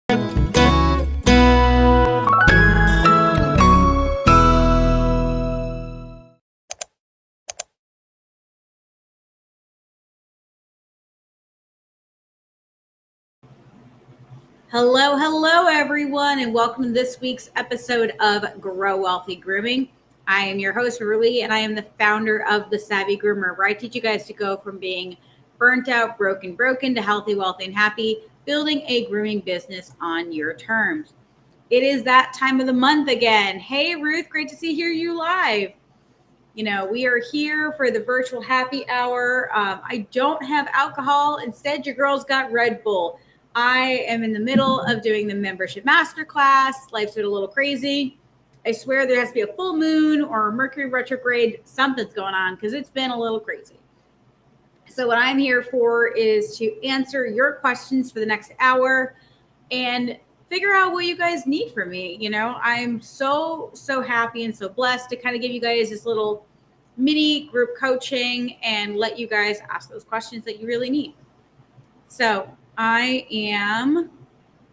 Hello, everyone, and welcome to this week's episode of Grow Wealthy Grooming. I am your host, Rulie, and I am the founder of The Savvy Groomer, where I teach you guys to go from being burnt out, broken to healthy, wealthy, and happy, building a grooming business on your terms. It is that time of the month again. Hey, Ruth, great to hear you live. We are here for the virtual happy hour. I don't have alcohol. Instead, your girl's got Red Bull. I am in the middle of doing the membership masterclass. Life's been a little crazy. I swear there has to be a full moon or a Mercury retrograde. Something's going on because it's been a little crazy. So what I'm here for is to answer your questions for the next hour and figure out what you guys need from me. I'm so happy and so blessed to kind of give you guys this little mini group coaching and let you guys ask those questions that you really need. So thank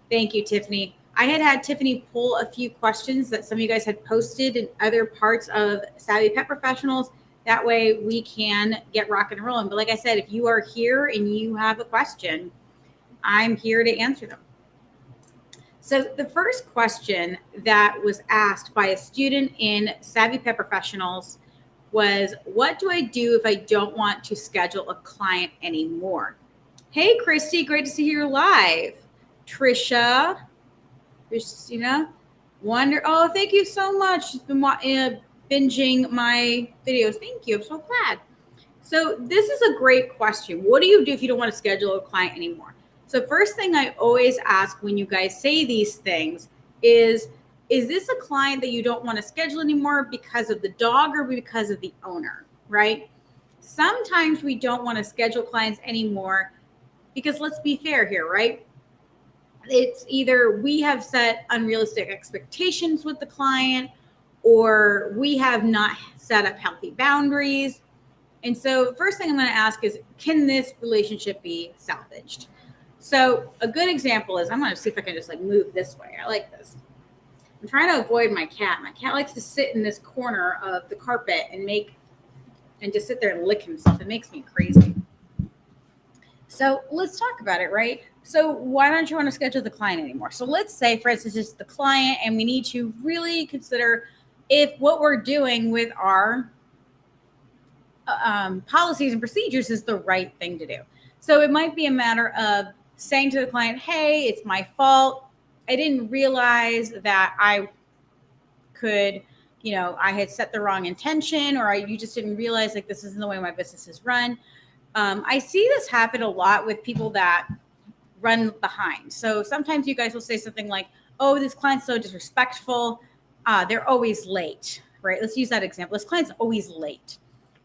you, Tiffany. I had Tiffany pull a few questions that some of you guys had posted in other parts of Savvy Pet Professionals. That way we can get rocking and rolling. But like I said, if you are here and you have a question, I'm here to answer them. So the first question that was asked by a student in Savvy Pet Professionals was, what do I do if I don't want to schedule a client anymore? Hey, Christy, great to see you live. Trisha, Christina, oh, thank you so much. She's been binging my videos. Thank you. I'm so glad. So this is a great question. What do you do if you don't want to schedule a client anymore? So first thing I always ask when you guys say these things is this a client that you don't want to schedule anymore because of the dog or because of the owner, right? Sometimes we don't want to schedule clients anymore because let's be fair here, right? It's either we have set unrealistic expectations with the client or we have not set up healthy boundaries. And so the first thing I'm going to ask is, can this relationship be salvaged? So a good example is, I'm going to see if I can just move this way. I like this. I'm trying to avoid my cat. My cat likes to sit in this corner of the carpet and just sit there and lick himself. It makes me crazy. So let's talk about it, right? So why don't you want to schedule the client anymore? So let's say, for instance, it's the client and we need to really consider if what we're doing with our policies and procedures is the right thing to do. So it might be a matter of saying to the client, hey, it's my fault. I didn't realize that I could, I had set the wrong intention, or you just didn't realize this isn't the way my business is run. I see this happen a lot with people that run behind. So sometimes you guys will say something like, oh, this client's so disrespectful. They're always late, right? Let's use that example. This client's always late.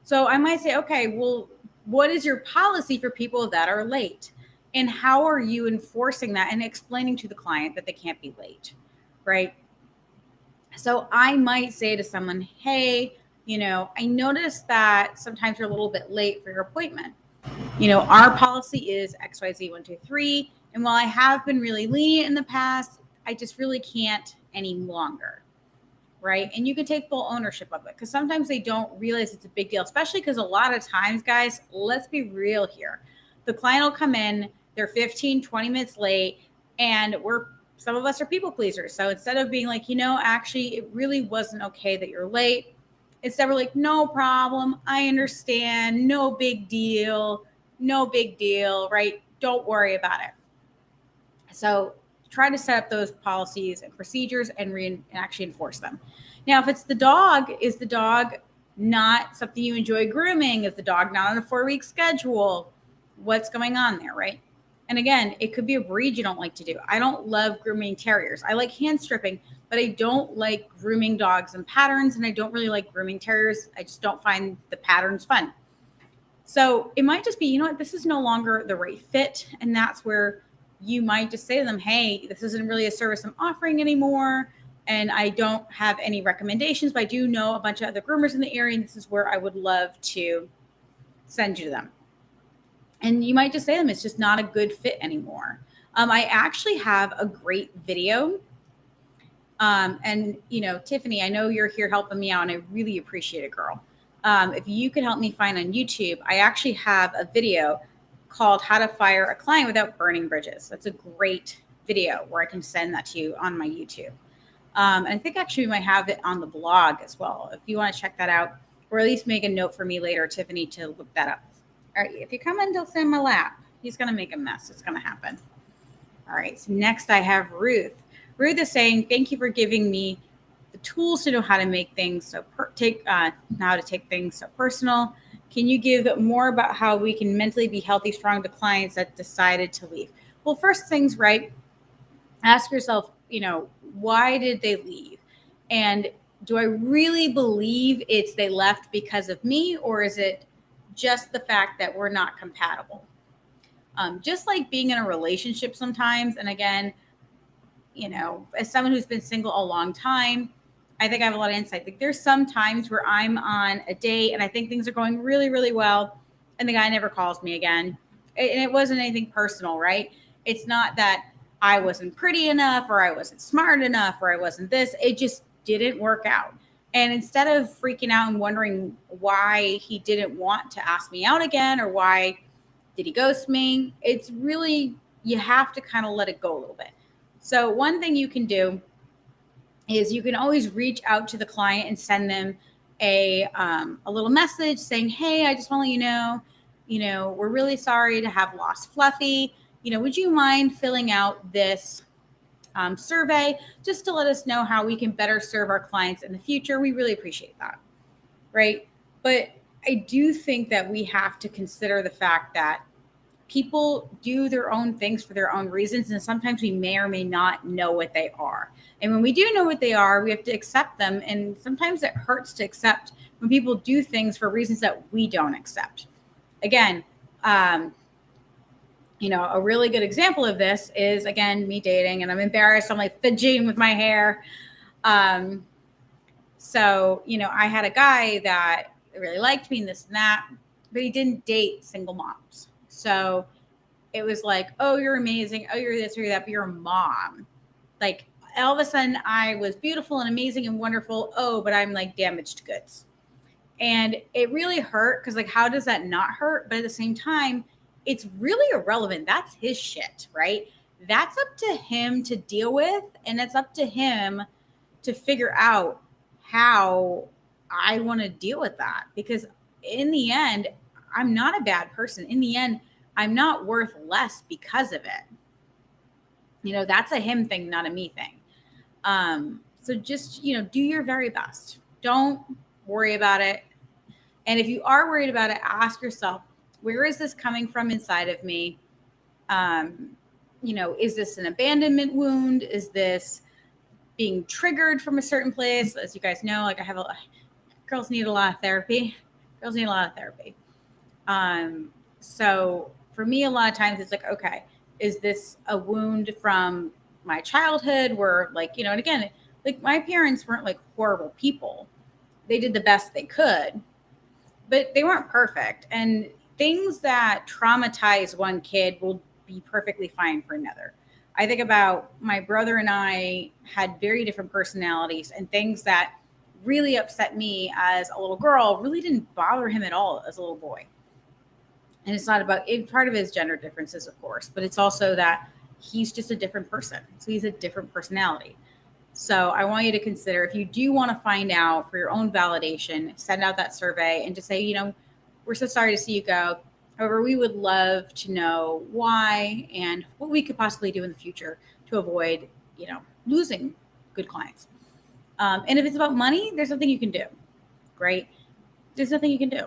So I might say, okay, well, what is your policy for people that are late? And how are you enforcing that and explaining to the client that they can't be late, right? So I might say to someone, hey, I noticed that sometimes you're a little bit late for your appointment. Our policy is XYZ 1, 2, 3. And while I have been really lenient in the past, I just really can't any longer. Right. And you can take full ownership of it because sometimes they don't realize it's a big deal, especially because a lot of times, guys, let's be real here. The client will come in, they're 15, 20 minutes late, and some of us are people pleasers. So instead of being like, actually, it really wasn't okay that you're late. Instead, we're like, no problem. I understand. No big deal. Right? Don't worry about it. So try to set up those policies and procedures and actually enforce them. Now, if it's the dog, is the dog not something you enjoy grooming? Is the dog not on a 4-week schedule? What's going on there, right? And again, it could be a breed you don't like to do. I don't love grooming terriers. I like hand stripping, but I don't like grooming dogs in patterns, and I don't really like grooming terriers. I just don't find the patterns fun. So it might just be, this is no longer the right fit, and that's where you might just say to them, hey, this isn't really a service I'm offering anymore, and I don't have any recommendations, but I do know a bunch of other groomers in the area, and this is where I would love to send you to them. And you might just say to them, it's just not a good fit anymore. I actually have a great video. And, Tiffany, I know you're here helping me out, and I really appreciate it, girl. If you could help me find on YouTube, I actually have a video called How to Fire a Client Without Burning Bridges. That's a great video where I can send that to you on my YouTube. And I think actually we might have it on the blog as well. If you want to check that out, or at least make a note for me later, Tiffany, to look that up. All right, if you come into Sam my lap, he's going to make a mess. It's going to happen. All right, so next I have Ruth. Ruth is saying, thank you for giving me the tools to know how to make things how to take things so personal. Can you give more about how we can mentally be healthy, strong to clients that decided to leave? Well, first things right, ask yourself, why did they leave? And do I really believe it's they left because of me, or is it just the fact that we're not compatible? Just like being in a relationship sometimes, and again, as someone who's been single a long time, I think I have a lot of insight. Like there's some times where I'm on a date and I think things are going really, really well, and the guy never calls me again. And it wasn't anything personal, right? It's not that I wasn't pretty enough or I wasn't smart enough or I wasn't this. It just didn't work out. And instead of freaking out and wondering why he didn't want to ask me out again or why did he ghost me, it's really, you have to kind of let it go a little bit. So one thing you can do is you can always reach out to the client and send them a little message saying, hey, I just want to let you know, we're really sorry to have lost Fluffy. Would you mind filling out this survey just to let us know how we can better serve our clients in the future? We really appreciate that, right? But I do think that we have to consider the fact that people do their own things for their own reasons, and sometimes we may or may not know what they are. And when we do know what they are, we have to accept them. And sometimes it hurts to accept when people do things for reasons that we don't accept. Again, a really good example of this is, again, me dating, and I'm embarrassed. I'm like fidgeting with my hair. So, I had a guy that really liked me and this and that, but he didn't date single moms. So it was like, oh, you're amazing. Oh, you're this or you're that, but you're a mom. Like all of a sudden I was beautiful and amazing and wonderful. Oh, but I'm like damaged goods. And it really hurt because like, how does that not hurt? But at the same time, it's really irrelevant. That's his shit, right? That's up to him to deal with. And it's up to him to figure out how I want to deal with that. Because in the end, I'm not a bad person. In the end, I'm not worth less because of it. That's a him thing, not a me thing. So just, do your very best. Don't worry about it. And if you are worried about it, ask yourself, where is this coming from inside of me? Is this an abandonment wound? Is this being triggered from a certain place? As you guys know, like girls need a lot of therapy. So for me, a lot of times it's like, okay, is this a wound from my childhood where like, and again, like my parents weren't like horrible people. They did the best they could, but they weren't perfect. And things that traumatize one kid will be perfectly fine for another. I think about my brother and I had very different personalities, and things that really upset me as a little girl really didn't bother him at all as a little boy. And it's not about it, part of his gender differences, of course, but it's also that he's just a different person. So he's a different personality. So I want you to consider, if you do want to find out for your own validation, send out that survey and just say, we're so sorry to see you go. However, we would love to know why and what we could possibly do in the future to avoid, losing good clients. And if it's about money, there's nothing you can do, right? There's nothing you can do.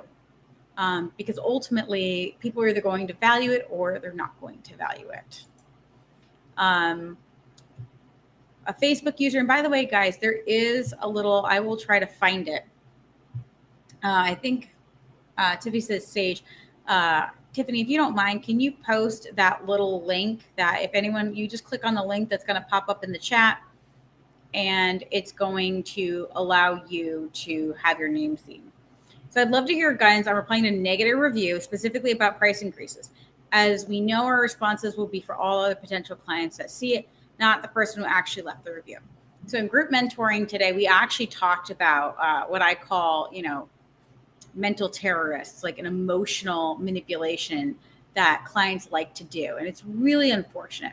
Because ultimately people are either going to value it or they're not going to value it. A Facebook user, and by the way, guys, there is a little, I will try to find it. I think Tiffany says Sage. Tiffany, if you don't mind, can you post that little link that if anyone, you just click on the link that's going to pop up in the chat, and it's going to allow you to have your name seen. So I'd love to hear guidance on replying to negative review, specifically about price increases. as we know our responses will be for all other potential clients that see it, not the person who actually left the review. So in group mentoring today, we actually talked about what I call, mental terrorists, like an emotional manipulation that clients like to do. And it's really unfortunate.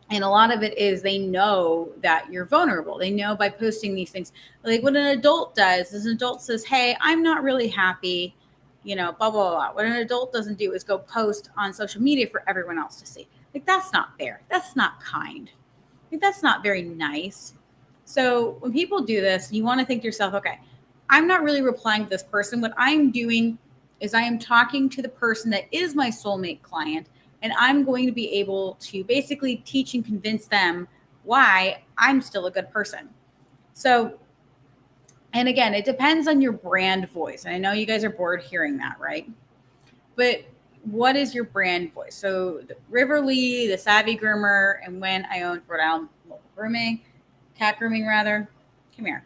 And a lot of it is they know that you're vulnerable. They know by posting these things, like what an adult does is an adult says, hey, I'm not really happy, blah, blah, blah. What an adult doesn't do is go post on social media for everyone else to see. Like, that's not fair. That's not kind. Like, that's not very nice. So when people do this, you want to think to yourself, okay, I'm not really replying to this person. What I'm doing is I am talking to the person that is my soulmate client, and I'm going to be able to basically teach and convince them why I'm still a good person. So, and again, it depends on your brand voice. And I know you guys are bored hearing that, right? But what is your brand voice? So River Lee, the Savvy Groomer, and when I owned Rhode Island Local Grooming, cat grooming rather. Come here.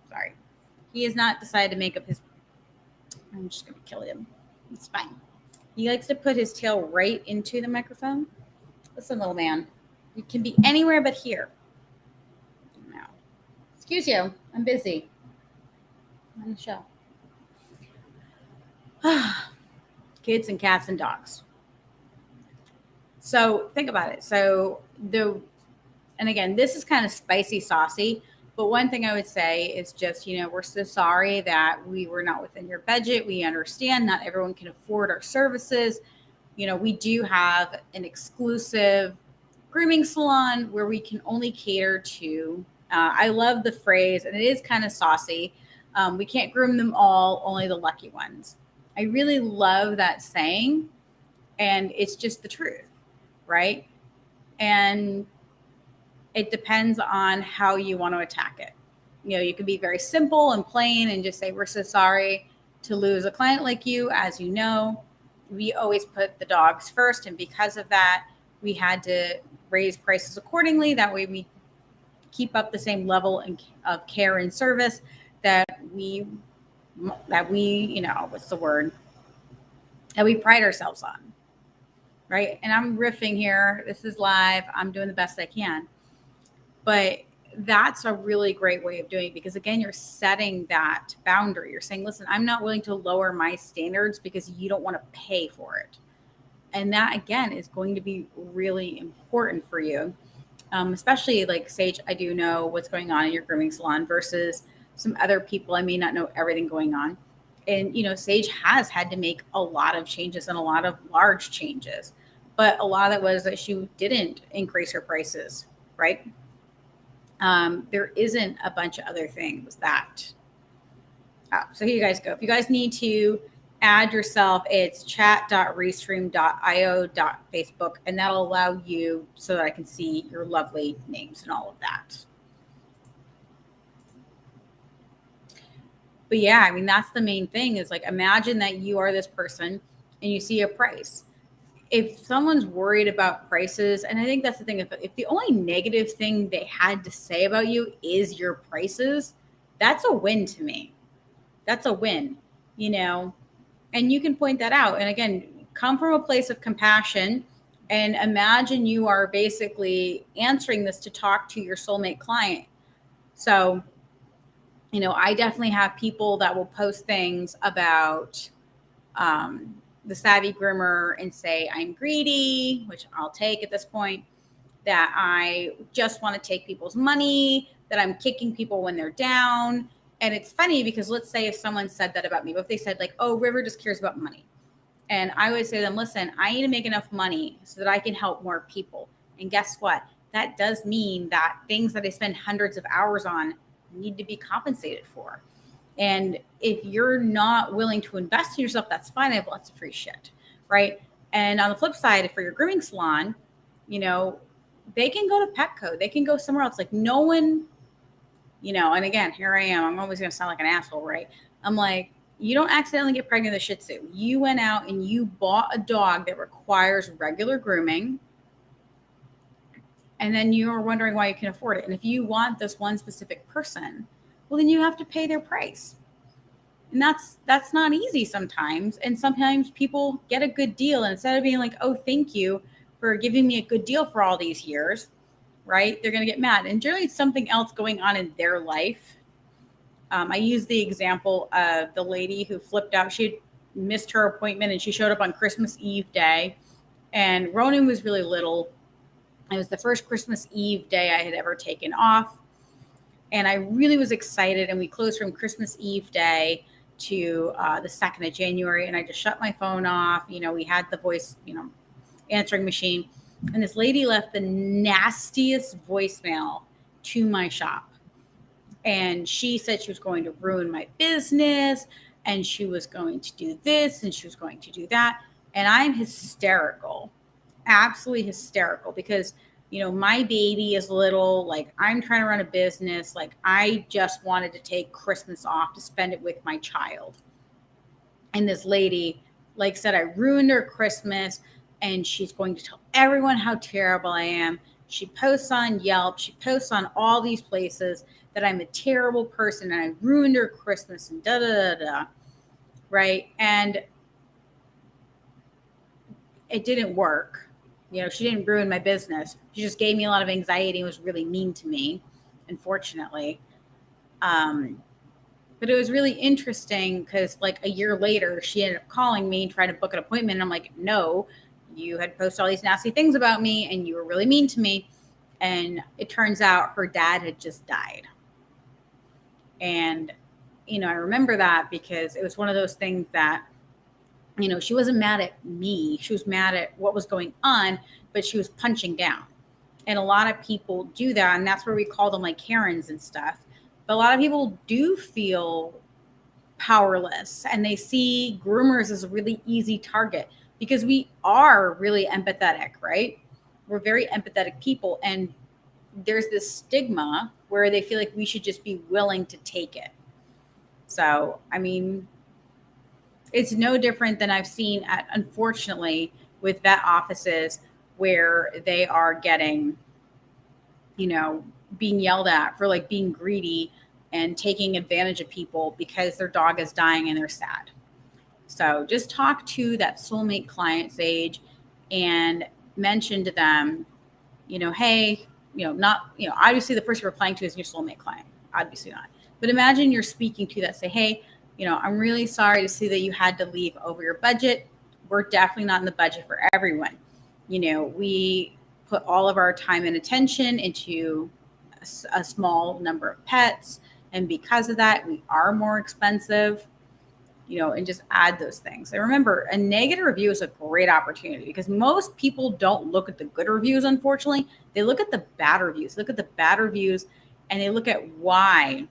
Sorry. He has not decided to make up his. I'm just going to kill him. It's fine. He likes to put his tail right into the microphone. Listen, little man. You can be anywhere but here. No. Excuse you. I'm busy. I'm on the show. Kids and cats and dogs. So think about it. And again, this is kind of spicy, saucy. But one thing I would say is just, we're so sorry that we were not within your budget. We understand not everyone can afford our services. We do have an exclusive grooming salon where we can only cater to, I love the phrase, and it is kind of saucy. We can't groom them all, only the lucky ones. I really love that saying, and it's just the truth, right? And it depends on how you want to attack it. You can be very simple and plain and just say, we're so sorry to lose a client like you. As you know, we always put the dogs first. And because of that, we had to raise prices accordingly. That way we keep up the same level of care and service that we that we pride ourselves on. Right. And I'm riffing here. This is live. I'm doing the best I can. But that's a really great way of doing it because, again, you're setting that boundary. You're saying, listen, I'm not willing to lower my standards because you don't want to pay for it. And that, again, is going to be really important for you, especially like Sage. I do know what's going on in your grooming salon versus some other people. I may not know everything going on. And, Sage has had to make a lot of changes and a lot of large changes. But a lot of it was that she didn't increase her prices, right? There isn't a bunch of other things that. So here you guys go. If you guys need to add yourself, it's chat.restream.io.facebook, and that'll allow you so that I can see your lovely names and all of that. But yeah, I mean, that's the main thing is like, imagine that you are this person and you see a price. If someone's worried about prices, and I think that's the thing, if the only negative thing they had to say about you is your prices, that's a win to me. That's a win, and you can point that out. And again, come from a place of compassion and imagine you are basically answering this to talk to your soulmate client. So, I definitely have people that will post things about, the Savvy Groomer and say, I'm greedy, which I'll take at this point, that I just want to take people's money, that I'm kicking people when they're down. And it's funny because let's say if someone said that about me, but if they said like, oh, River just cares about money. And I would say to them, listen, I need to make enough money so that I can help more people. And guess what? That does mean that things that I spend hundreds of hours on need to be compensated for. And if you're not willing to invest in yourself, that's fine. I have lots of free shit, right? And on the flip side, for your grooming salon, they can go to Petco. They can go somewhere else. Like no one, and again, here I am. I'm always going to sound like an asshole, right? I'm like, you don't accidentally get pregnant with a Shih Tzu. You went out and you bought a dog that requires regular grooming. And then you're wondering why you can afford it. And if you want this one specific person, well, then you have to pay their price. And that's not easy sometimes. And sometimes people get a good deal, and instead of being like, oh, thank you for giving me a good deal for all these years, right? They're going to get mad. And generally, it's something else going on in their life. I use the example of the lady who flipped out. She had missed her appointment and she showed up on Christmas Eve day. And Ronan was really little. It was the first Christmas Eve day I had ever taken off. And I really was excited. And we closed from Christmas Eve day to the 2nd of January. And I just shut my phone off. You know, we had the voice, answering machine. And this lady left the nastiest voicemail to my shop. And she said she was going to ruin my business and she was going to do this and she was going to do that. And I'm hysterical, absolutely hysterical, because, my baby is little, like I'm trying to run a business. Like I just wanted to take Christmas off to spend it with my child. And this lady, like said, I ruined her Christmas and she's going to tell everyone how terrible I am. She posts on Yelp. She posts on all these places that I'm a terrible person and I ruined her Christmas and da da da da. Right. And it didn't work. She didn't ruin my business. She just gave me a lot of anxiety and was really mean to me, unfortunately. But it was really interesting because like a year later, she ended up calling me and trying to book an appointment. And I'm like, no, you had posted all these nasty things about me and you were really mean to me. And it turns out her dad had just died. And, I remember that because it was one of those things that, she wasn't mad at me. She was mad at what was going on, but she was punching down. And a lot of people do that. And that's where we call them like Karens and stuff. But a lot of people do feel powerless and they see groomers as a really easy target because we are really empathetic, right? We're very empathetic people. And there's this stigma where they feel like we should just be willing to take it. So, I mean, it's no different than I've seen unfortunately, with vet offices where they are getting, being yelled at for like being greedy and taking advantage of people because their dog is dying and they're sad. So just talk to that soulmate client, Sage, and mention to them, hey, not, obviously the person you're replying to is your soulmate client. Obviously not. But imagine you're speaking to that, say, hey, I'm really sorry to see that you had to leave over your budget. We're definitely not in the budget for everyone. We put all of our time and attention into a small number of pets. And because of that, we are more expensive, and just add those things. And remember, a negative review is a great opportunity because most people don't look at the good reviews, unfortunately. They look at the bad reviews, and they look at why,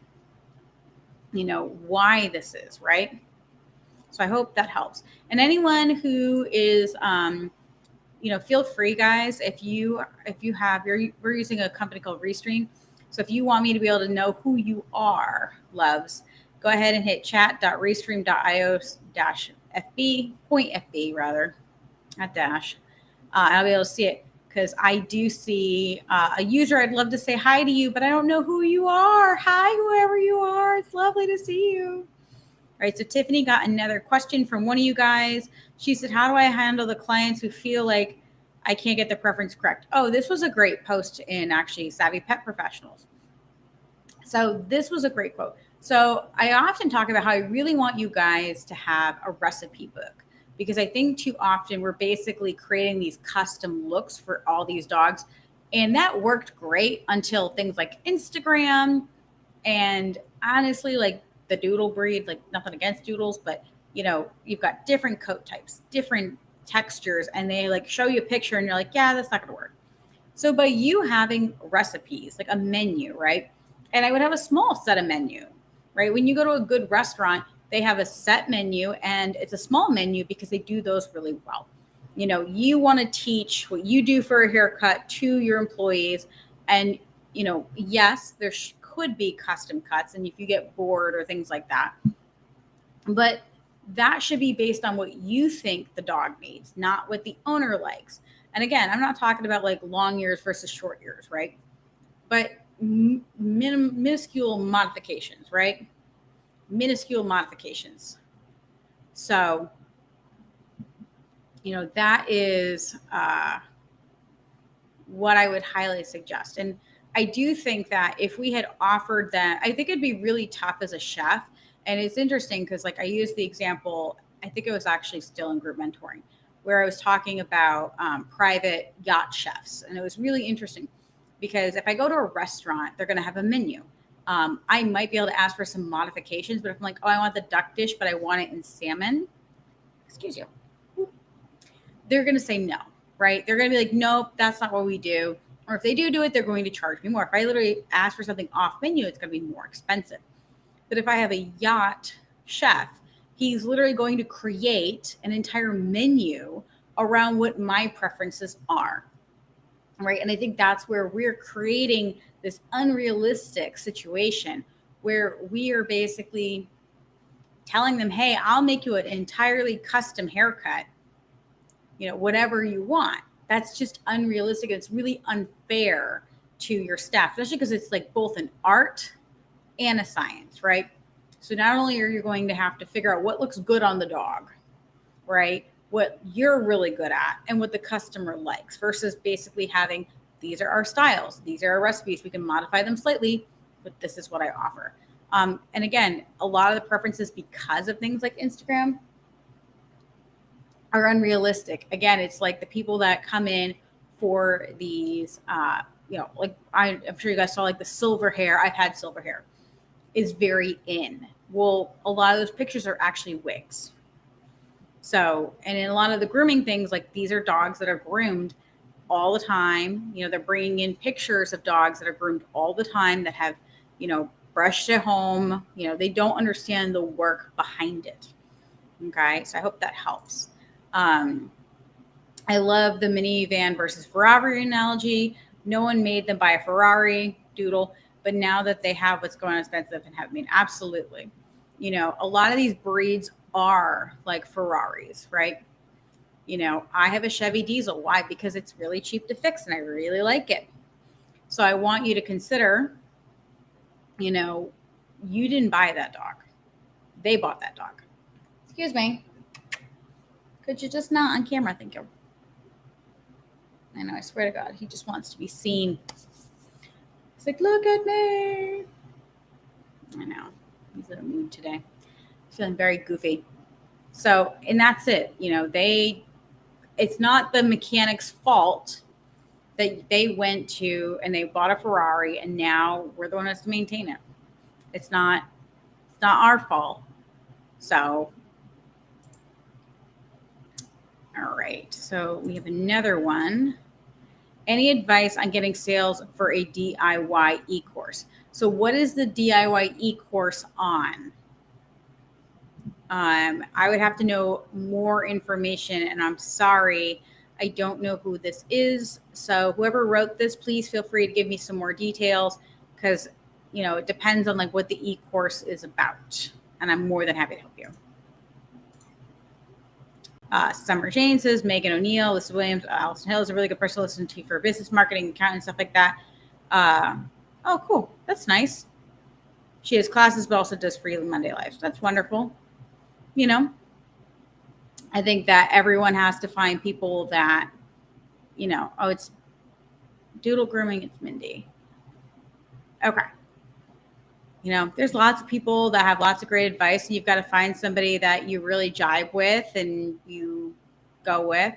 why this is, right? So I hope that helps. And anyone who is, feel free, guys, if you have, we're using a company called Restream. So if you want me to be able to know who you are, loves, go ahead and hit chat.restream.io-fb, point FB rather, not dash. And I'll be able to see it because I do see a user. I'd love to say hi to you, but I don't know who you are. Hi, whoever you are. It's lovely to see you. All right, so Tiffany got another question from one of you guys. She said, how do I handle the clients who feel like I can't get the preference correct? Oh, this was a great post in actually Savvy Pet Professionals. So this was a great quote. So I often talk about how I really want you guys to have a recipe book because I think too often we're basically creating these custom looks for all these dogs. And that worked great until things like Instagram and honestly, like the doodle breed, like nothing against doodles, but you've got different coat types, different textures, and they like show you a picture and you're like, yeah, that's not going to work. So by you having recipes, like a menu, right? And I would have a small set of menu, right? When you go to a good restaurant, they have a set menu and it's a small menu because they do those really well. You want to teach what you do for a haircut to your employees. And, yes, there could be custom cuts. And if you get bored or things like that, but that should be based on what you think the dog needs, not what the owner likes. And again, I'm not talking about like long ears versus short ears, right? But minuscule modifications, right? minuscule modifications. So, that is what I would highly suggest. And I do think that if we had offered that, I think it'd be really tough as a chef. And it's interesting because, like, I used the example, I think it was actually still in group mentoring, where I was talking about private yacht chefs. And it was really interesting because if I go to a restaurant, they're going to have a menu. I might be able to ask for some modifications, but if I'm like, oh, I want the duck dish, but I want it in salmon, excuse you, they're going to say no, right? They're going to be like, nope, that's not what we do. Or if they do it, they're going to charge me more. If I literally ask for something off menu, it's going to be more expensive. But if I have a yacht chef, he's literally going to create an entire menu around what my preferences are, right? And I think that's where we're creating this unrealistic situation where we are basically telling them, hey, I'll make you an entirely custom haircut, whatever you want. That's just unrealistic. It's really unfair to your staff, especially because it's like both an art and a science, right? So not only are you going to have to figure out what looks good on the dog, right? What you're really good at and what the customer likes versus basically having, these are our styles, these are our recipes. We can modify them slightly, but this is what I offer. And again, a lot of the preferences because of things like Instagram are unrealistic. Again, it's like the people that come in for these, like I'm sure you guys saw like the silver hair. I've had silver hair is very in. Well, a lot of those pictures are actually wigs. So, and in a lot of the grooming things, like these are dogs that are groomed all the time. They're bringing in pictures of dogs that are groomed all the time that have, brushed at home. They don't understand the work behind it. Okay. So I hope that helps. I love the minivan versus Ferrari analogy. No one made them buy a Ferrari Doodle, but now that they have what's going on expensive and have, absolutely. A lot of these breeds are like Ferraris, right? I have a Chevy diesel. Why? Because it's really cheap to fix and I really like it. So I want you to consider, you didn't buy that dog. They bought that dog. Excuse me. Could you just not on camera? Thank you. I know, I swear to God, he just wants to be seen. He's like, look at me. I know. He's in a mood today. He's feeling very goofy. So, and that's it. It's not the mechanic's fault that they went to and they bought a Ferrari and now we're the one that's to maintain it. It's not our fault. So, all right. So we have another one. Any advice on getting sales for a DIY e-course? So what is the DIY e-course on? I would have to know more information, and I'm sorry, I don't know who this is. So whoever wrote this, please feel free to give me some more details because, it depends on like what the e-course is about, and I'm more than happy to help you. Summer Jane says, Megan O'Neill, Lisa Williams, Allison Hill is a really good person to listen to for business, marketing, accounting, stuff like that. Oh, cool. That's nice. She has classes, but also does free Monday lives. That's wonderful. I think that everyone has to find people that, oh, it's Doodle Grooming. It's Mindy. Okay. There's lots of people that have lots of great advice, and you've got to find somebody that you really jive with and you go with.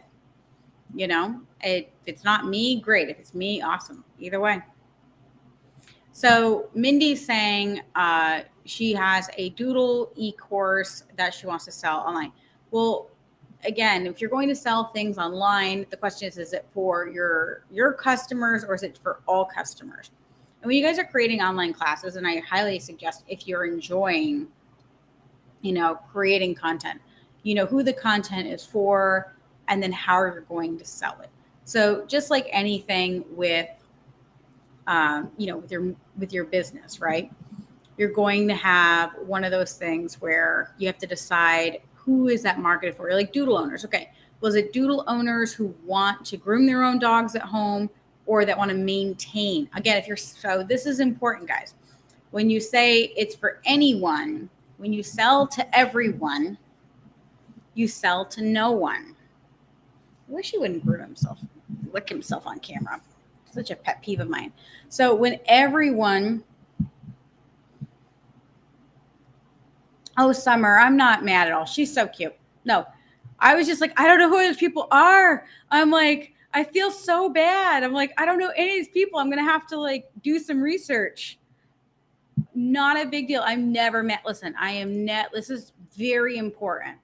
If it's not me, great. If it's me, awesome. Either way. So Mindy's saying she has a Doodle e-course that she wants to sell online. Well, again, if you're going to sell things online, the question is it for your customers or is it for all customers? And when you guys are creating online classes, and I highly suggest if you're enjoying, creating content, who the content is for, and then how you're going to sell it. So just like anything with, with your business, right? You're going to have one of those things where you have to decide who is that marketed for. You're like Doodle owners. Okay. Was it Doodle owners who want to groom their own dogs at home or that want to maintain? Again, so this is important, guys. When you say it's for anyone, When you sell to everyone, you sell to no one. I wish he wouldn't groom himself, lick himself on camera. Such a pet peeve of mine. So when everyone, oh, Summer, I'm not mad at all. She's so cute. No, I was just like, I don't know who those people are. I'm like, I feel so bad. I'm like, I don't know any of these people. I'm going to have to like do some research. Not a big deal. I've never met, listen, this is very important.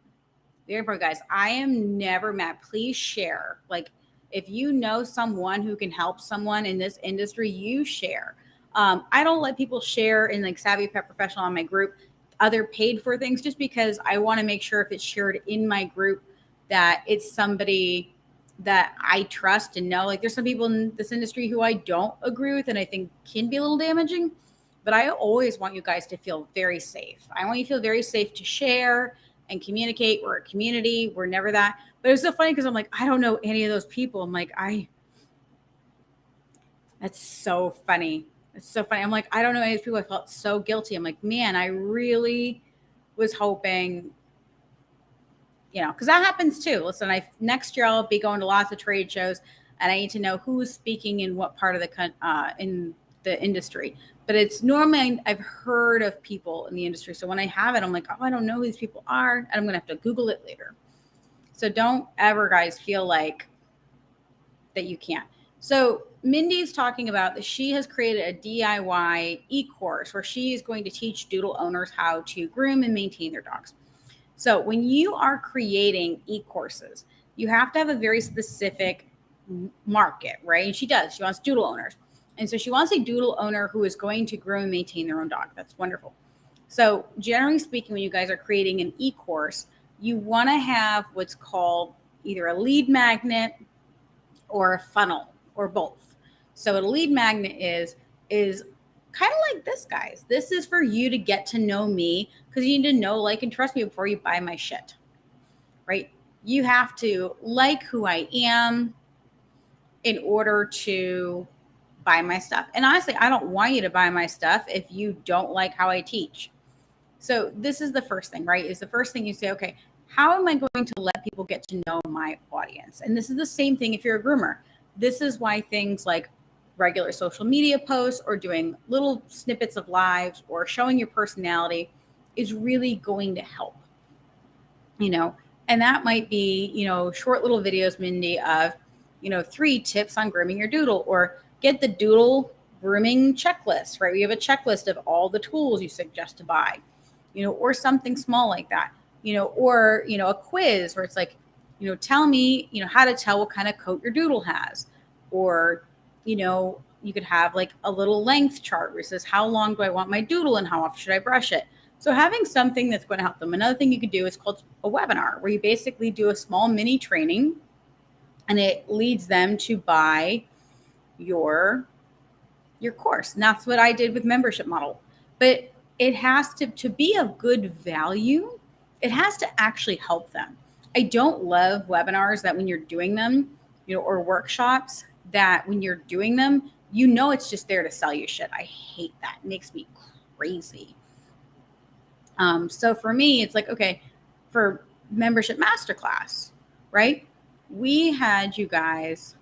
Very important, guys. I am never mad. Please share. Like, if you know someone who can help someone in this industry, you share. I don't let people share in like Savvy Pet Professional on my group other paid for things just because I want to make sure if it's shared in my group that it's somebody that I trust and know. Like, there's some people in this industry who I don't agree with and I think can be a little damaging, but I always want you guys to feel very safe. I want you to feel very safe to share and communicate. We're a community. We're never that. But it was so funny because I'm like, I don't know any of those people. I'm like, that's so funny. It's so funny. I'm like, I don't know any of these people. I felt so guilty. I'm like, man, I really was hoping, because that happens too. Listen, next year I'll be going to lots of trade shows and I need to know who's speaking in what part of in the industry. But it's normally I've heard of people in the industry. So when I have it, I'm like, oh, I don't know who these people are. And I'm going to have to Google it later. So don't ever, guys, feel like that you can't. So Mindy's talking about that she has created a DIY e-course where she is going to teach doodle owners how to groom and maintain their dogs. So when you are creating e-courses, you have to have a very specific market, right? And she does. She wants doodle owners. And so she wants a doodle owner who is going to groom and maintain their own dog. That's wonderful. So generally speaking, when you guys are creating an e-course, you want to have what's called either a lead magnet or a funnel or both. So a lead magnet is kind of like this, guys. This is for you to get to know me because you need to know, like, and trust me before you buy my shit, right? You have to like who I am in order to buy my stuff. And honestly, I don't want you to buy my stuff if you don't like how I teach. So this is the first thing, right? Is the first thing you say, okay, how am I going to let people get to know my audience? And this is the same thing if you're a groomer. This is why things like regular social media posts or doing little snippets of lives or showing your personality is really going to help, and that might be, short little videos, Mindy, of, 3 tips on grooming your doodle, or get the doodle grooming checklist, right? We have a checklist of all the tools you suggest to buy, or something small like that, or, a quiz where it's like, tell me, how to tell what kind of coat your doodle has, or, you could have like a little length chart where it says, how long do I want my doodle and how often should I brush it? So having something that's going to help them. Another thing you could do is called a webinar, where you basically do a small mini training and it leads them to buy your course. And that's what I did with membership model. But it has to be of good value. It has to actually help them. I don't love webinars that when you're doing them, or workshops that when you're doing them, it's just there to sell you shit. I hate that. It makes me crazy. So for me, it's like, okay, for membership masterclass, right? We had you guys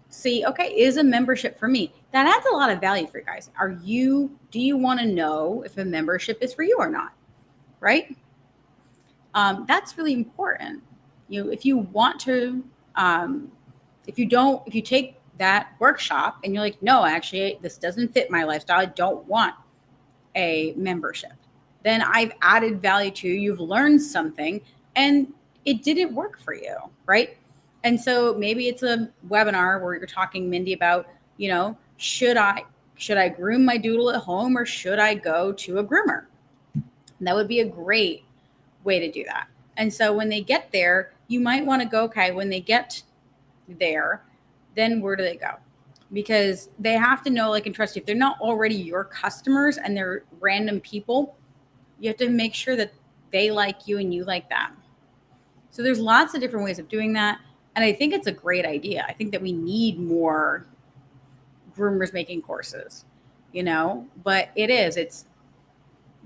see, okay, is a membership for me? That adds a lot of value for you guys. Do you want to know if a membership is for you or not? Right? That's really important. If you want to, if you take that workshop and you're like, no, actually, this doesn't fit my lifestyle, I don't want a membership, then I've added value to you. You've learned something and it didn't work for you, right? And so maybe it's a webinar where you're talking, Mindy, about, should I groom my doodle at home or should I go to a groomer? And that would be a great way to do that. And so when they get there, you might want to go, okay, when they get there, then where do they go? Because they have to know, like, and trust you. If they're not already your customers and they're random people, you have to make sure that they like you and you like them. So there's lots of different ways of doing that. And I think it's a great idea. I think that we need more groomers making courses, but it's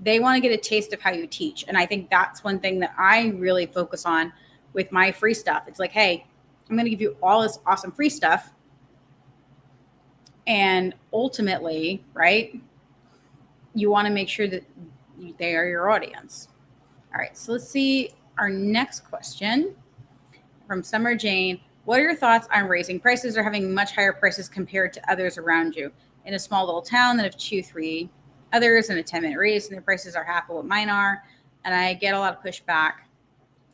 They want to get a taste of how you teach. And I think that's one thing that I really focus on with my free stuff. It's like, hey, I'm going to give you all this awesome free stuff. And ultimately, right, you want to make sure that they are your audience. All right, so let's see our next question from Summer Jane. What are your thoughts on raising prices or having much higher prices compared to others around you? In a small little town that have 2-3 others in a 10-minute radius, and their prices are half of what mine are. And I get a lot of pushback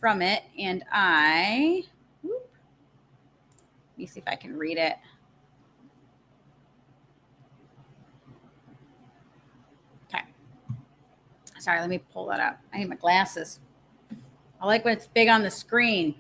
from it. And let me see if I can read it. Okay. Sorry, let me pull that up. I need my glasses. I like when it's big on the screen.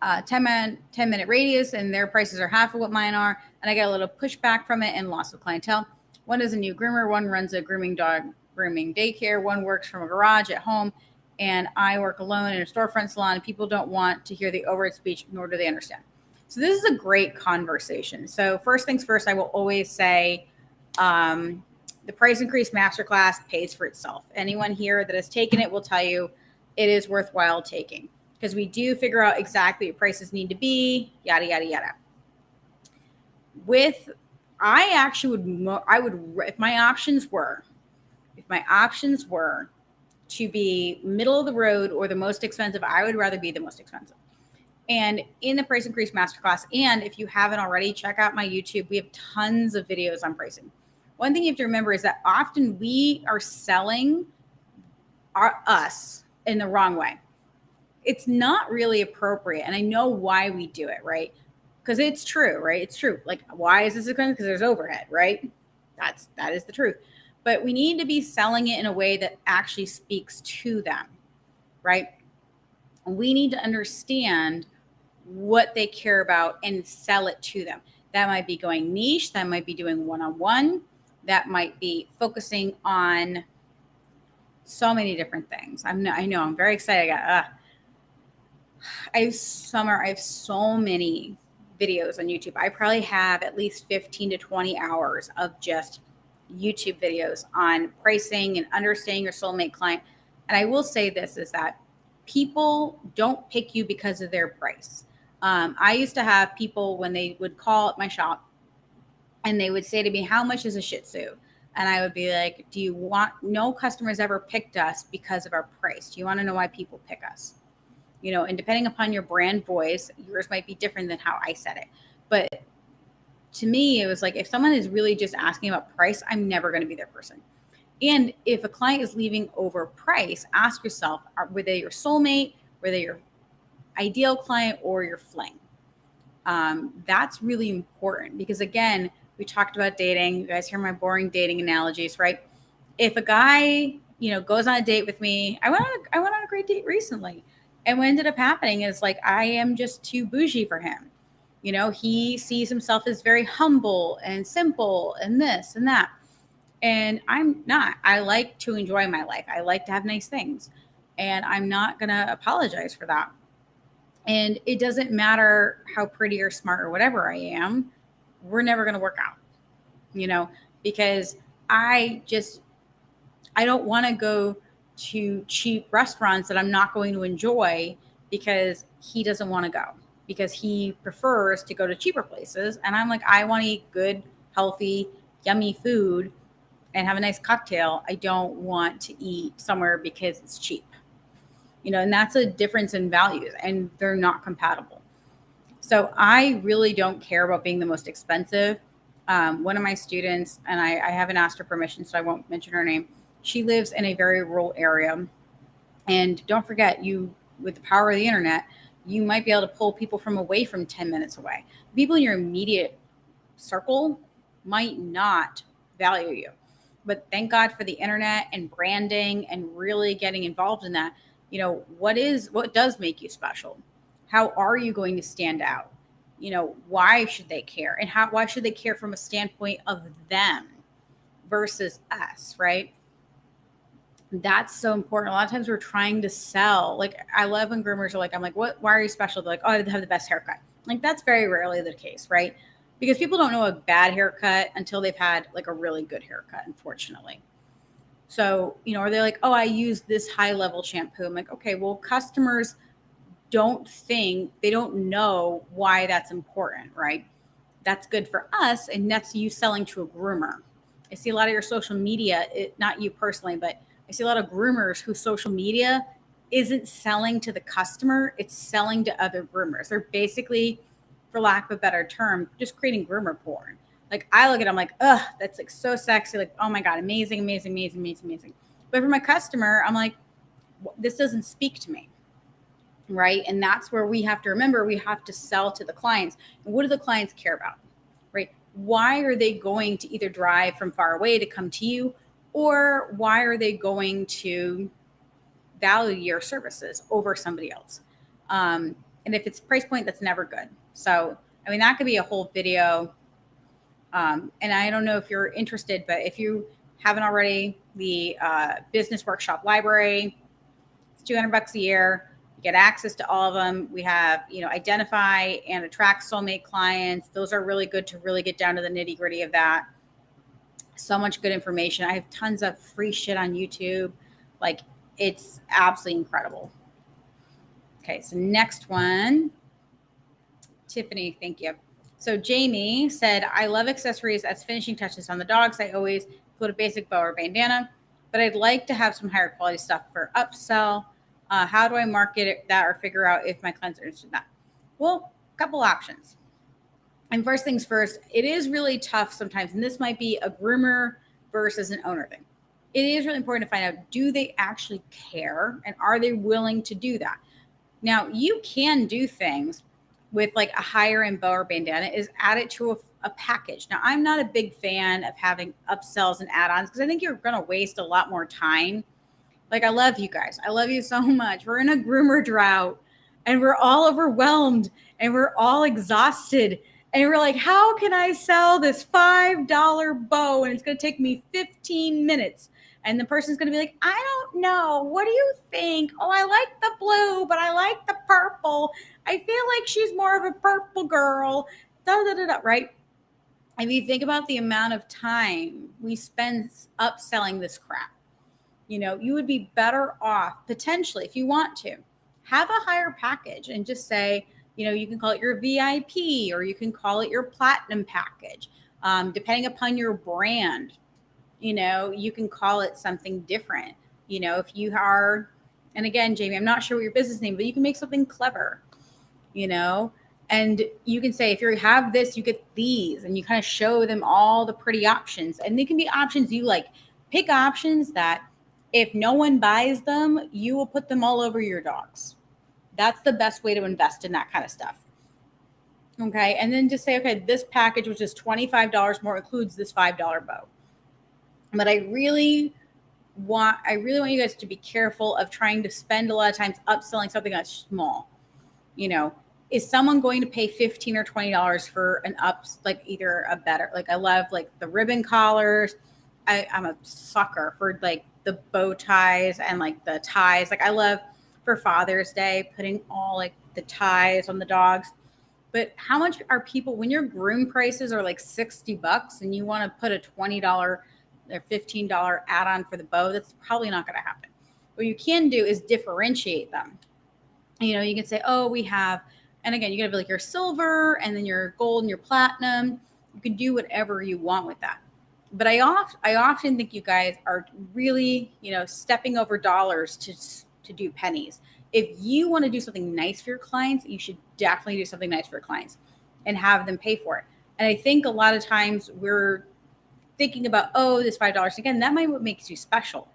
10-minute radius, and their prices are half of what mine are. And I get a little pushback from it and loss of clientele. One is a new groomer. One runs a grooming daycare. One works from a garage at home. And I work alone in a storefront salon. People don't want to hear the overhead speech, nor do they understand. So this is a great conversation. So first things first, I will always say the price increase masterclass pays for itself. Anyone here that has taken it will tell you it is worthwhile taking, because we do figure out exactly what prices need to be, yada, yada, yada. I actually would, if my options were to be middle of the road or the most expensive, I would rather be the most expensive. And in the price increase masterclass, and if you haven't already, check out my YouTube. We have tons of videos on pricing. One thing you have to remember is that often we are selling us in the wrong way. It's not really appropriate. And I know why we do it, right? Because it's true, right? It's true. Like, why is this expensive? Because there's overhead, right? That is the truth. But we need to be selling it in a way that actually speaks to them, right? We need to understand what they care about and sell it to them. That might be going niche. That might be doing one-on-one. That might be focusing on so many different things. I know I'm very excited. I have so many videos on YouTube. I probably have at least 15 to 20 hours of just YouTube videos on pricing and understanding your soulmate client. And I will say this is that people don't pick you because of their price. I used to have people when they would call at my shop and they would say to me, how much is a Shih Tzu? And I would be like, no customers ever picked us because of our price. Do you want to know why people pick us? And depending upon your brand voice, yours might be different than how I said it. But to me, it was like, if someone is really just asking about price, I'm never going to be their person. And if a client is leaving over price, ask yourself, were they your soulmate? Were they your ideal client or your fling? That's really important because, again, we talked about dating. You guys hear my boring dating analogies, right? If a guy, goes on a date with me, I went on a great date recently. And what ended up happening is like, I am just too bougie for him. He sees himself as very humble and simple and this and that. And I'm not. I like to enjoy my life. I like to have nice things. And I'm not going to apologize for that. And it doesn't matter how pretty or smart or whatever I am. We're never going to work out, because I don't want to go to cheap restaurants that I'm not going to enjoy because he doesn't want to go, because he prefers to go to cheaper places. And I'm like, I want to eat good, healthy, yummy food and have a nice cocktail. I don't want to eat somewhere because it's cheap, and that's a difference in values and they're not compatible. So I really don't care about being the most expensive. One of my students, and I haven't asked her permission, so I won't mention her name. She lives in a very rural area. And don't forget, with the power of the internet, you might be able to pull people from 10 minutes away. People in your immediate circle might not value you. But thank God for the internet and branding and really getting involved in that. What does make you special? How are you going to stand out? Why should they care? And why should they care from a standpoint of them versus us, right? That's so important. A lot of times we're trying to sell. Like, I love when groomers are like, I'm like, why are you special? They're like, oh, I have the best haircut. Like, that's very rarely the case, right? because people don't know a bad haircut until they've had like a really good haircut, unfortunately. So, or they're like, oh, I use this high level shampoo. I'm like, okay, well, customers they don't know why that's important, right? That's good for us. And that's you selling to a groomer. I see a lot of your social media, not you personally, but I see a lot of groomers whose social media isn't selling to the customer, it's selling to other groomers. They're basically, for lack of a better term, just creating groomer porn. Like I look at it, I'm like, ugh, that's like so sexy. Like, oh my God, amazing, amazing, amazing, amazing, amazing. But for my customer, I'm like, this doesn't speak to me. Right. And that's where we have to remember we have to sell to the clients. And what do the clients care about? Right? Why are they going to either drive from far away to come to you, or why are they going to value your services over somebody else? And if it's price point, that's never good. So, I mean, that could be a whole video. And I don't know if you're interested, but if you haven't already, the business workshop library, it's $200 a year. Get access to all of them. We have, identify and attract soulmate clients. Those are really good to really get down to the nitty gritty of that. So much good information. I have tons of free shit on YouTube. Like, it's absolutely incredible. Okay, so next one. Tiffany, thank you. So Jamie said, I love accessories as finishing touches on the dogs. I always put a basic bow or bandana, but I'd like to have some higher quality stuff for upsell. How do I market that or figure out if my clients are interested in that? Well, a couple options. And first things first, it is really tough sometimes, and this might be a groomer versus an owner thing. It is really important to find out, do they actually care and are they willing to do that? Now, you can do things with like a higher end bow or bandana is add it to a package. Now, I'm not a big fan of having upsells and add-ons because I think you're going to waste a lot more time. Like, I love you guys. I love you so much. We're in a groomer drought and we're all overwhelmed and we're all exhausted. And we're like, how can I sell this $5 bow? And it's going to take me 15 minutes. And the person's going to be like, I don't know. What do you think? Oh, I like the blue, but I like the purple. I feel like she's more of a purple girl. Da, da, da, da, right? If you think about the amount of time we spend upselling this crap, you would be better off potentially, if you want to, have a higher package and just say, you can call it your VIP or you can call it your platinum package. Depending upon your brand, you can call it something different. If you are, and again, Jamie, I'm not sure what your business name, but you can make something clever, and you can say, if you have this, you get these, and you kind of show them all the pretty options. And they can be options you like. Pick options that if no one buys them, you will put them all over your dogs. That's the best way to invest in that kind of stuff. Okay. And then just say, okay, this package, which is $25 more, includes this $5 bow. But I really want you guys to be careful of trying to spend a lot of times upselling something that's small. Is someone going to pay $15 or $20 for an like either a better, like I love like the ribbon collars. I'm a sucker for like the bow ties and like the ties. Like I love for Father's Day putting all like the ties on the dogs. But how much are people, when your groom prices are like $60 and you want to put a $20 or $15 add-on for the bow, that's probably not going to happen. What you can do is differentiate them. You can say, oh, we have, and again, you got to be like your silver and then your gold and your platinum. You can do whatever you want with that. But I often think you guys are really, stepping over dollars to do pennies. If you want to do something nice for your clients, you should definitely do something nice for your clients and have them pay for it. And I think a lot of times we're thinking about, oh, this $5. Again, that might be what makes you special,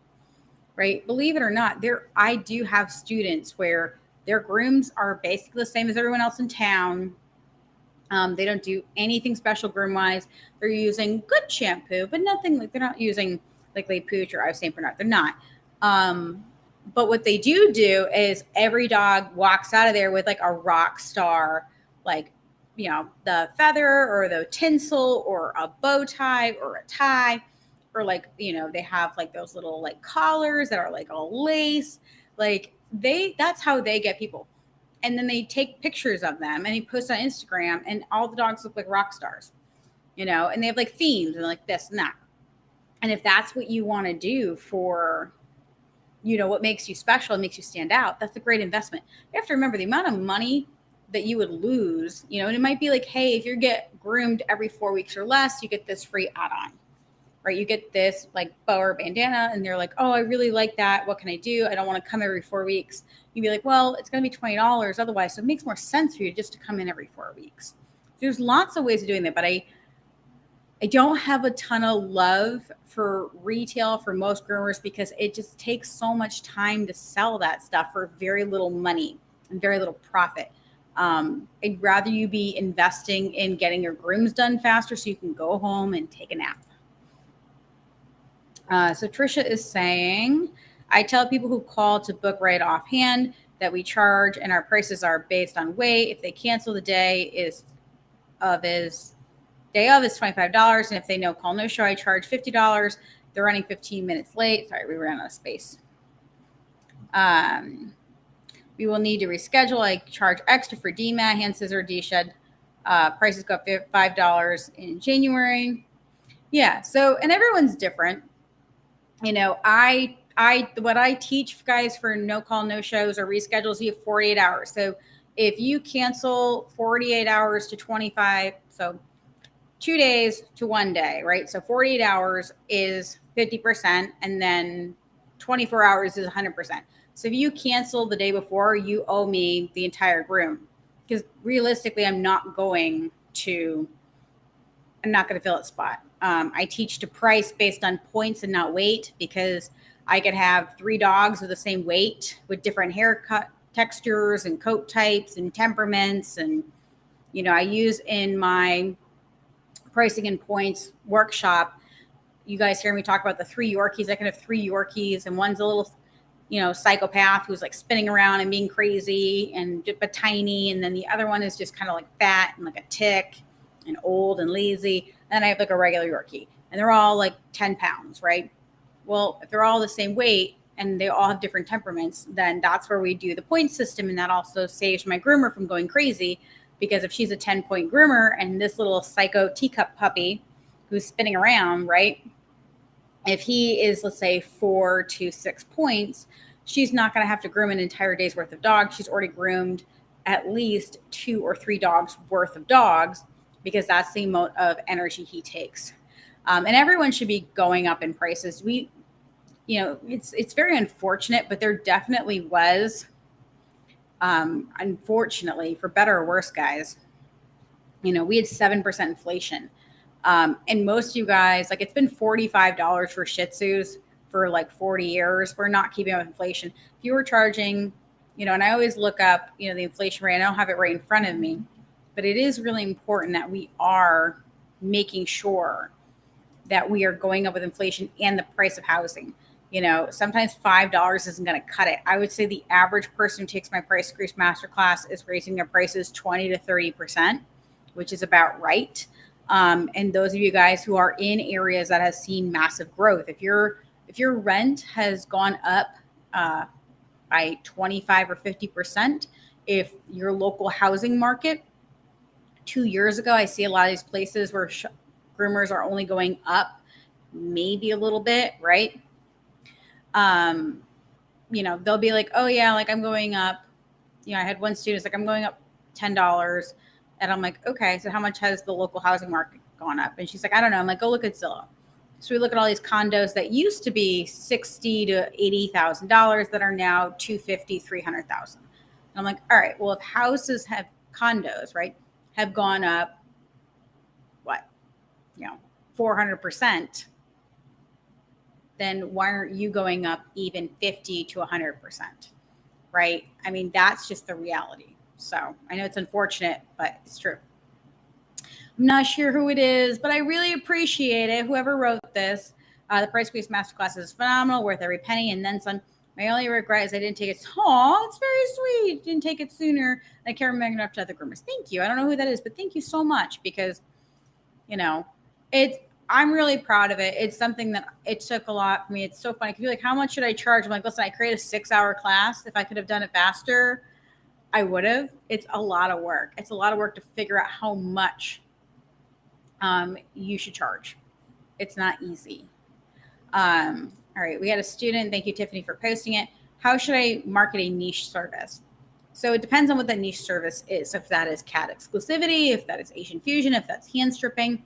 right? Believe it or not, I do have students where their grooms are basically the same as everyone else in town. They don't do anything special groom-wise. They're using good shampoo, but nothing like they're not using like Le Pooch or Yves Saint Bernard. They're not. But what they do is every dog walks out of there with like a rock star, like, the feather or the tinsel or a bow tie or a tie, or like, they have like those little like collars that are like all lace. Like that's how they get people. and then they take pictures of them and they post on Instagram, and all the dogs look like rock stars, and they have like themes and like this and that. And if that's what you want to do for, what makes you special and makes you stand out, that's a great investment. You have to remember the amount of money that you would lose, and it might be like, hey, if you get groomed every 4 weeks or less, you get this free add-on, right? You get this like bow or bandana, and they're like, oh, I really like that. What can I do? I don't want to come every 4 weeks. You'd be like, well, it's going to be $20 otherwise. So it makes more sense for you just to come in every 4 weeks. There's lots of ways of doing that, but I don't have a ton of love for retail for most groomers because it just takes so much time to sell that stuff for very little money and very little profit. I'd rather you be investing in getting your grooms done faster so you can go home and take a nap. So Trisha is saying, I tell people who call to book right offhand that we charge and our prices are based on weight. If they cancel the day of is $25. And if they no call, no show, I charge $50. They're running 15 minutes late. Sorry, we ran out of space. We will need to reschedule. I charge extra for DMAT, hand scissor, D-shed. Prices go up $5 in January. Yeah. So, and everyone's different. What I teach guys for no call, no shows or reschedules, you have 48 hours. So if you cancel 48 hours to 25, so 2 days to 1 day, right? So 48 hours is 50%, and then 24 hours is 100%. So if you cancel the day before, you owe me the entire groom, because realistically, I'm not going to fill that spot. I teach to price based on points and not weight, because I could have 3 dogs of the same weight with different haircut textures and coat types and temperaments. And, I use in my pricing and points workshop, you guys hear me talk about the 3 Yorkies. I can have 3 Yorkies, and one's a little, psychopath who's like spinning around and being crazy but tiny. And then the other one is just kind of like fat and like a tick and old and lazy. And I have like a regular Yorkie, and they're all like 10 pounds, right? Well, if they're all the same weight and they all have different temperaments, then that's where we do the point system. And that also saves my groomer from going crazy, because if she's a 10-point groomer and this little psycho teacup puppy who's spinning around, right? If he is, let's say, 4 to 6 points, she's not going to have to groom an entire day's worth of dogs. She's already groomed at least 2 or 3 dogs worth of dogs, because that's the amount of energy he takes. And everyone should be going up in prices. It's very unfortunate, but there definitely was, unfortunately, for better or worse, guys, we had 7% inflation. And most of you guys, like, it's been $45 for Shih Tzus for like 40 years. We're not keeping up with inflation. If you were charging, and I always look up, the inflation rate. I don't have it right in front of me, but it is really important that we are making sure that we are going up with inflation and the price of housing. Sometimes $5 isn't going to cut it. I would say the average person who takes my price increase masterclass is raising their prices 20 to 30%, which is about right. And those of you guys who are in areas that has seen massive growth, if your rent has gone up by 25 or 50%, if your local housing market 2 years ago, I see a lot of these places where groomers are only going up maybe a little bit, right? They'll be like, oh yeah, like I'm going up. I had one student like, I'm going up $10. And I'm like, okay, so how much has the local housing market gone up? And she's like, I don't know. I'm like, go look at Zillow. So we look at all these condos that used to be $60,000 to $80,000 that are now $250,000, $300,000. And I'm like, all right, well, if houses have condos, right, have gone up, 400%, then why aren't you going up even 50 to 100%, right? I mean, that's just the reality. So I know it's unfortunate, but it's true. I'm not sure who it is, but I really appreciate it. Whoever wrote this, the Price Increase Masterclass is phenomenal, worth every penny, and then some. My only regret is I didn't take it. Oh, it's very sweet. Didn't take it sooner. I can't remember up to other groomers. Thank you. I don't know who that is, but thank you so much, because, I'm really proud of it. It's something that it took a lot for me. It's so funny. You're like, how much should I charge? I'm like, listen, I created a 6-hour class. If I could have done it faster, I would have. It's a lot of work. It's a lot of work to figure out how much you should charge. It's not easy. All right, we had a student. Thank you, Tiffany, for posting it. How should I market a niche service? So it depends on what that niche service is. If that is cat exclusivity, if that is Asian fusion, if that's hand stripping,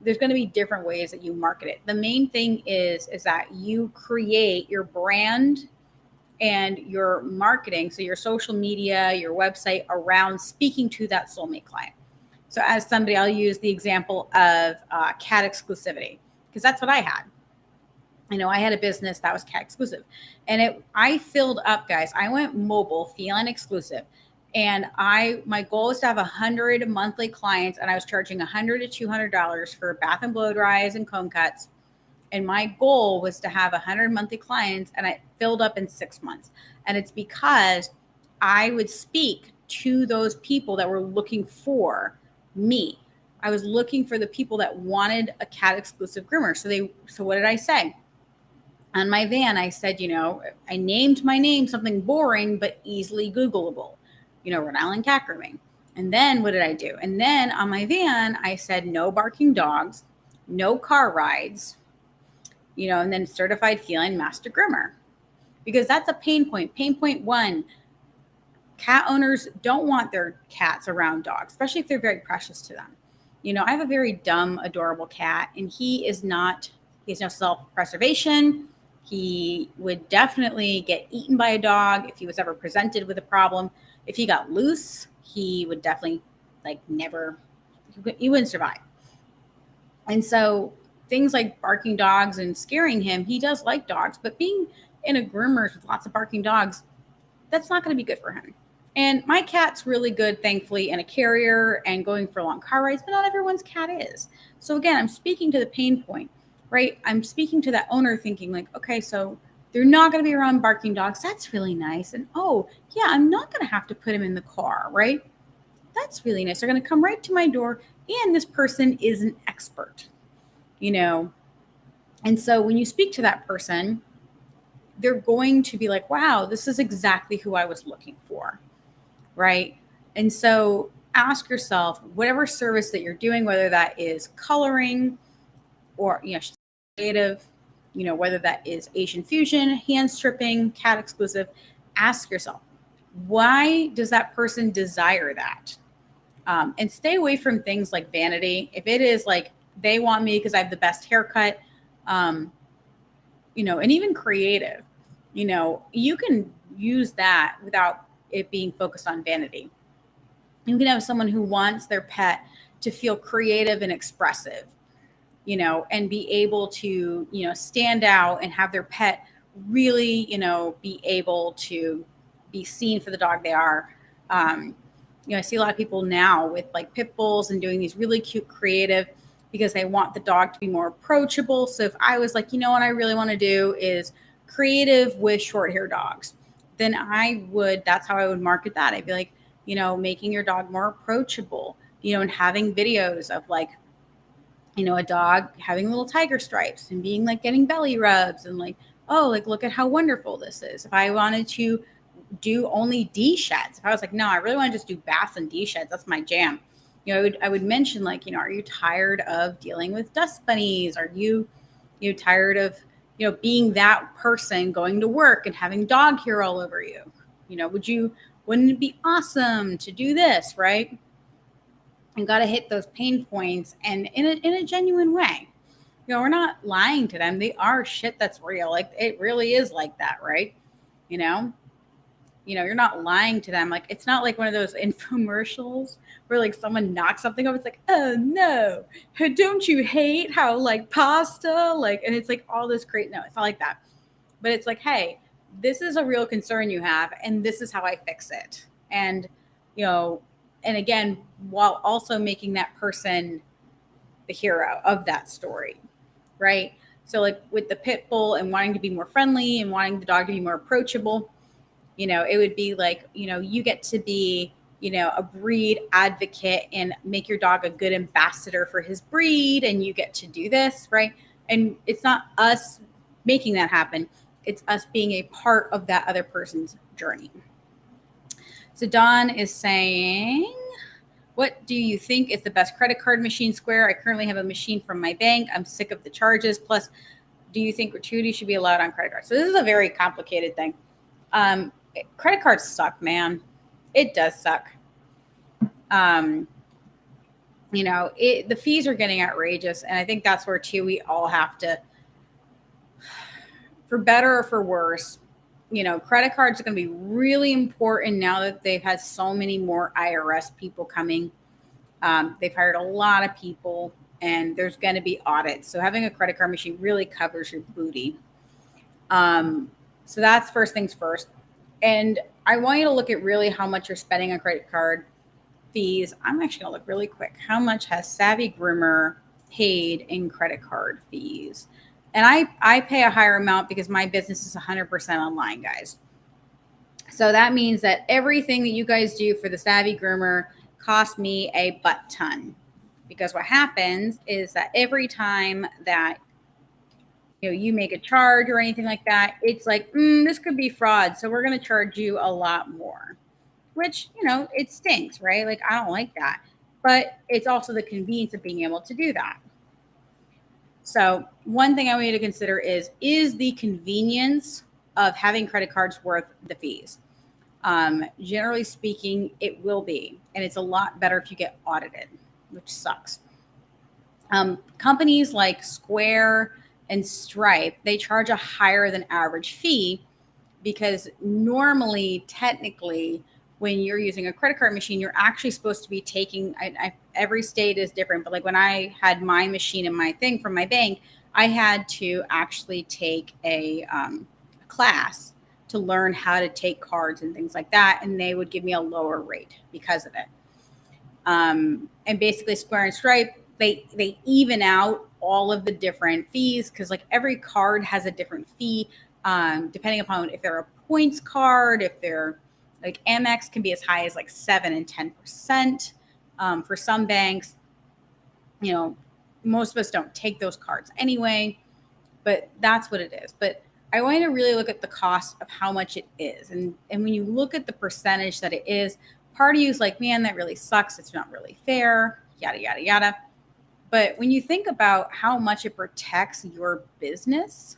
there's going to be different ways that you market it. The main thing is that you create your brand and your marketing, so your social media, your website, around speaking to that soulmate client. So as somebody, I'll use the example of cat exclusivity, because that's what I had. I had a business that was cat exclusive, and I filled up, guys. I went mobile, feline exclusive, and my goal was to have 100 monthly clients, and I was charging $100 to $200 for bath and blow dries and comb cuts. And my goal was to have 100 monthly clients, and I filled up in 6 months. And it's because I would speak to those people that were looking for me. I was looking for the people that wanted a cat exclusive groomer. So what did I say? On my van, I said, I named my name something boring but easily Googleable, Rhode Island cat grooming. And then what did I do? And then on my van, I said no barking dogs, no car rides, and then certified feline master groomer, because that's a pain point. Pain point one, cat owners don't want their cats around dogs, especially if they're very precious to them. I have a very dumb, adorable cat, and he has no self-preservation. He would definitely get eaten by a dog if he was ever presented with a problem. If he got loose, he would definitely he wouldn't survive. And so things like barking dogs and scaring him, he does like dogs, but being in a groomer's with lots of barking dogs, that's not going to be good for him. And my cat's really good, thankfully, in a carrier and going for long car rides, but not everyone's cat is. So again, I'm speaking to the pain point, right? I'm speaking to that owner thinking like, okay, so they're not going to be around barking dogs. That's really nice. And oh, yeah, I'm not going to have to put him in the car, right? That's really nice. They're going to come right to my door, and this person is an expert, And so when you speak to that person, they're going to be like, wow, this is exactly who I was looking for, right? And so ask yourself, whatever service that you're doing, whether that is coloring or, creative, whether that is Asian fusion, hand stripping, cat exclusive, ask yourself, why does that person desire that? And stay away from things like vanity. If it is like they want me because I have the best haircut, and even creative, you can use that without it being focused on vanity. You can have someone who wants their pet to feel creative and expressive, and be able to, stand out and have their pet really, be able to be seen for the dog they are. I see a lot of people now with like pit bulls and doing these really cute creative, because they want the dog to be more approachable. So if I was like, what I really want to do is creative with short hair dogs, then that's how I would market that. I'd be like, making your dog more approachable, and having videos of like, a dog having little tiger stripes and being like getting belly rubs and like, oh, like, look at how wonderful this is. If I wanted to do only D-sheds, if I was like, no, I really want to just do baths and D-sheds, that's my jam. I would mention like, are you tired of dealing with dust bunnies? Are you tired of, being that person going to work and having dog hair all over you? Wouldn't it be awesome to do this, right? You got to hit those pain points, and in a genuine way. We're not lying to them. They are shit that's real. Like, it really is like that, right? You're not lying to them. Like, it's not like one of those infomercials where like someone knocks something over. It's like, oh no, don't you hate how like pasta, like, and it's like all this great. No, it's not like that. But it's like, hey, this is a real concern you have, and this is how I fix it. And, and again, while also making that person the hero of that story, right? So like with the pit bull and wanting to be more friendly and wanting the dog to be more approachable, it would be like, you get to be, a breed advocate and make your dog a good ambassador for his breed. And you get to do this, right? And it's not us making that happen. It's us being a part of that other person's journey. So Don is saying, what do you think is the best credit card machine, Square? I currently have a machine from my bank. I'm sick of the charges. Plus, do you think gratuity should be allowed on credit cards? So this is a very complicated thing. Credit cards suck, man. It does suck. The fees are getting outrageous. And I think that's where, too, we all have to, for better or for worse, credit cards are going to be really important now that they've had so many more IRS people coming. They've hired a lot of people, and there's going to be audits. So having a credit card machine really covers your booty. So that's first things first. And I want you to look at really how much you're spending on credit card fees. I'm actually going to look really quick. How much has Savvy Groomer paid in credit card fees? And I pay a higher amount because my business is 100% online, guys. So that means that everything that you guys do for the Savvy Groomer costs me a butt ton. Because what happens is that every time that you make a charge or anything like that, it's like, this could be fraud. So we're going to charge you a lot more, which, it stinks, right? Like, I don't like that. But it's also the convenience of being able to do that. So one thing I want you to consider is the convenience of having credit cards worth the fees? Generally speaking, it will be. And it's a lot better if you get audited, which sucks. Companies like Square and Stripe, they charge a higher than average fee because normally, technically, when you're using a credit card machine, you're actually supposed to be taking, every state is different, but like when I had my machine and my thing from my bank, I had to actually take a class to learn how to take cards and things like that. And they would give me a lower rate because of it. And basically Square and Stripe, they even out all of the different fees because like every card has a different fee depending upon if they're a points card, if they're like Amex can be as high as like 7 and 10% for some banks. Most of us don't take those cards anyway, but that's what it is. But I want you to really look at the cost of how much it is. And when you look at the percentage that it is, part of you is like, man, that really sucks. It's not really fair, yada, yada, yada. But when you think about how much it protects your business,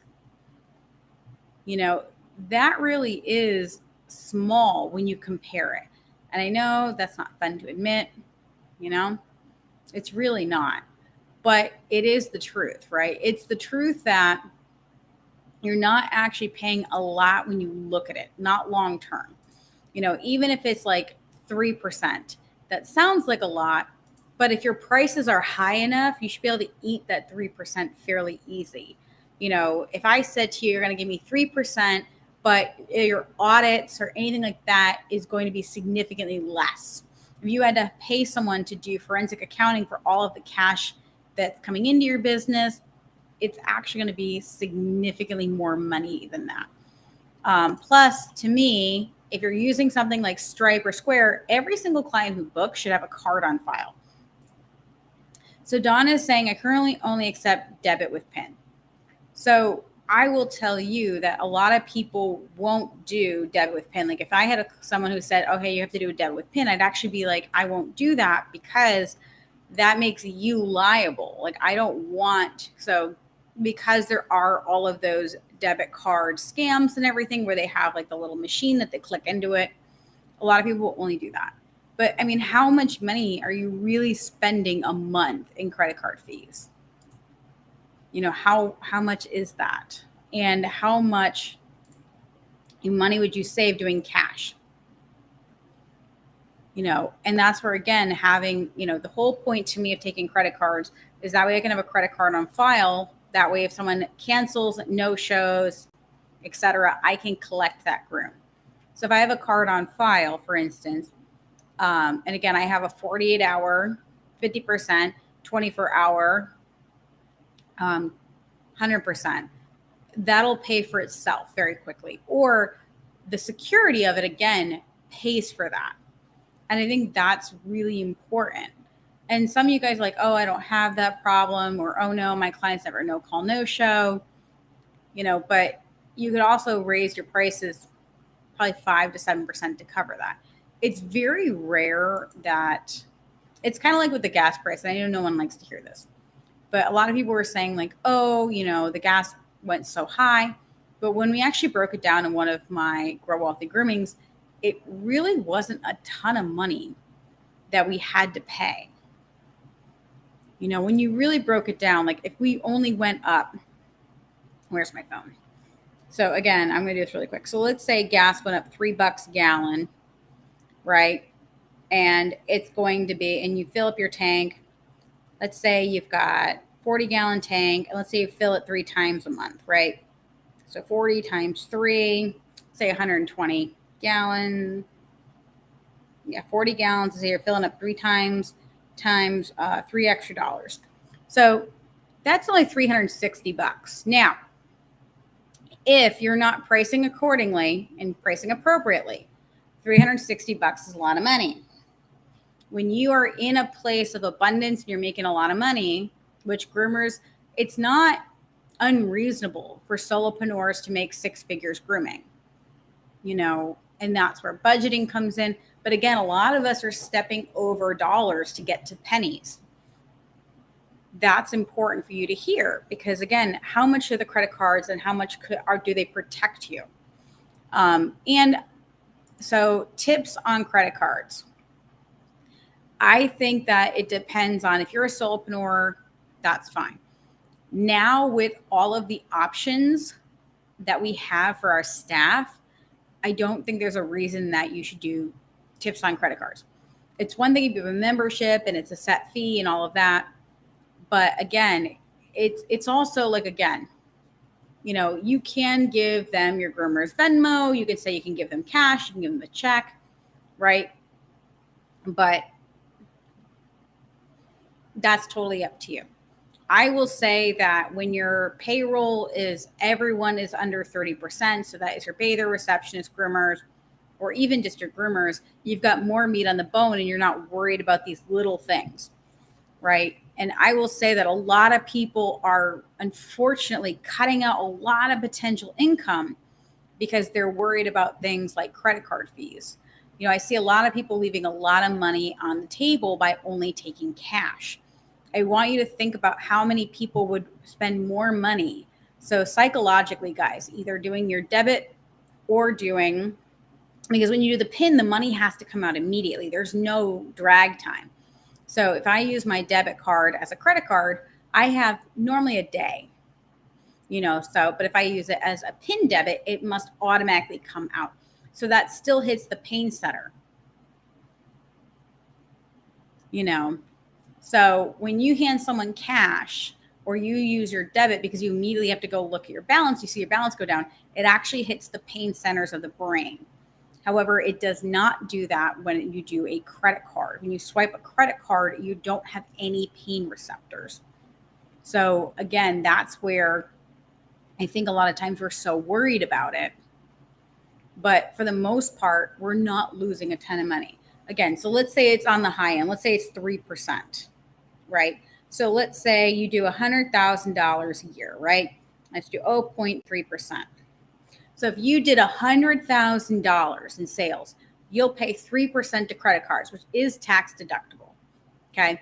that really is small when you compare it. And I know that's not fun to admit, it's really not, but it is the truth, right? It's the truth that you're not actually paying a lot when you look at it, not long term. Even if it's like 3%, that sounds like a lot, but if your prices are high enough, you should be able to eat that 3% fairly easy. If I said to you, you're going to give me 3%, but your audits or anything like that is going to be significantly less. If you had to pay someone to do forensic accounting for all of the cash that's coming into your business, it's actually going to be significantly more money than that. Plus, to me, if you're using something like Stripe or Square, every single client who books should have a card on file. So Donna is saying, I currently only accept debit with PIN. So I will tell you that a lot of people won't do debit with PIN. Like if I had someone who said, okay, you have to do a debit with PIN, I'd actually be like, I won't do that because that makes you liable. Like I don't want, so because there are all of those debit card scams and everything where they have like the little machine that they click into it, a lot of people will only do that. But I mean, how much money are you really spending a month in credit card fees? How much is that? And how much money would you save doing cash? And that's where, again, having, the whole point to me of taking credit cards is that way I can have a credit card on file. That way, if someone cancels, no shows, etc., I can collect that groom. So if I have a card on file, for instance, and again, I have a 48-hour, 50%, 24-hour, 100%. That'll pay for itself very quickly. Or the security of it, again, pays for that. And I think that's really important. And some of you guys are like, oh, I don't have that problem, or oh no, my clients never no call, no show, but you could also raise your prices probably 5 to 7% to cover that. it's very rare that it's kind of like with the gas price. I know no one likes to hear this, but a lot of people were saying like, oh, the gas went so high. But when we actually broke it down in one of my Grow Wealthy groomings, it really wasn't a ton of money that we had to pay. When you really broke it down, like if we only went up, where's my phone? So again, I'm going to do this really quick. So let's say gas went up $3 a gallon, right? And it's going to be, and you fill up your tank. Let's say you've got 40-gallon tank, and let's say you fill it 3 times a month, right? So 40 times 3, say 120 gallon. Yeah, 40 gallons. So you're filling up 3 times $3 extra. So that's only $360. Now, if you're not pricing accordingly and pricing appropriately, $360 is a lot of money. When you are in a place of abundance and you're making a lot of money, which groomers, it's not unreasonable for solopreneurs to make 6 figures grooming, and that's where budgeting comes in. But again, a lot of us are stepping over dollars to get to pennies. That's important for you to hear, because again, how much are the credit cards and how much do they protect you? And so tips on credit cards. I think that it depends on, if you're a solopreneur, that's fine. Now with all of the options that we have for our staff, I don't think there's a reason that you should do tips on credit cards. It's one thing if you have a membership and it's a set fee and all of that. But again, it's also like, again, you can give them your groomer's Venmo. You could say you can give them cash. You can give them a check, right? But that's totally up to you. I will say that when your payroll everyone is under 30%, so that is your bather, receptionist, groomers, or even just your groomers, you've got more meat on the bone and you're not worried about these little things, right? And I will say that a lot of people are unfortunately cutting out a lot of potential income because they're worried about things like credit card fees. I see a lot of people leaving a lot of money on the table by only taking cash. I want you to think about how many people would spend more money. So psychologically, guys, either doing your debit or because when you do the PIN, the money has to come out immediately. There's no drag time. So if I use my debit card as a credit card, I have normally a day, but if I use it as a PIN debit, it must automatically come out. So that still hits the pain center, So when you hand someone cash or you use your debit because you immediately have to go look at your balance, you see your balance go down, it actually hits the pain centers of the brain. However, it does not do that when you do a credit card. When you swipe a credit card, you don't have any pain receptors. So again, that's where I think a lot of times we're so worried about it. But for the most part, we're not losing a ton of money. Again, so let's say it's on the high end. Let's say it's 3%, right? So let's say you do $100,000 a year, right? Let's do 0.3%. So if you did $100,000 in sales, you'll pay 3% to credit cards, which is tax deductible. Okay.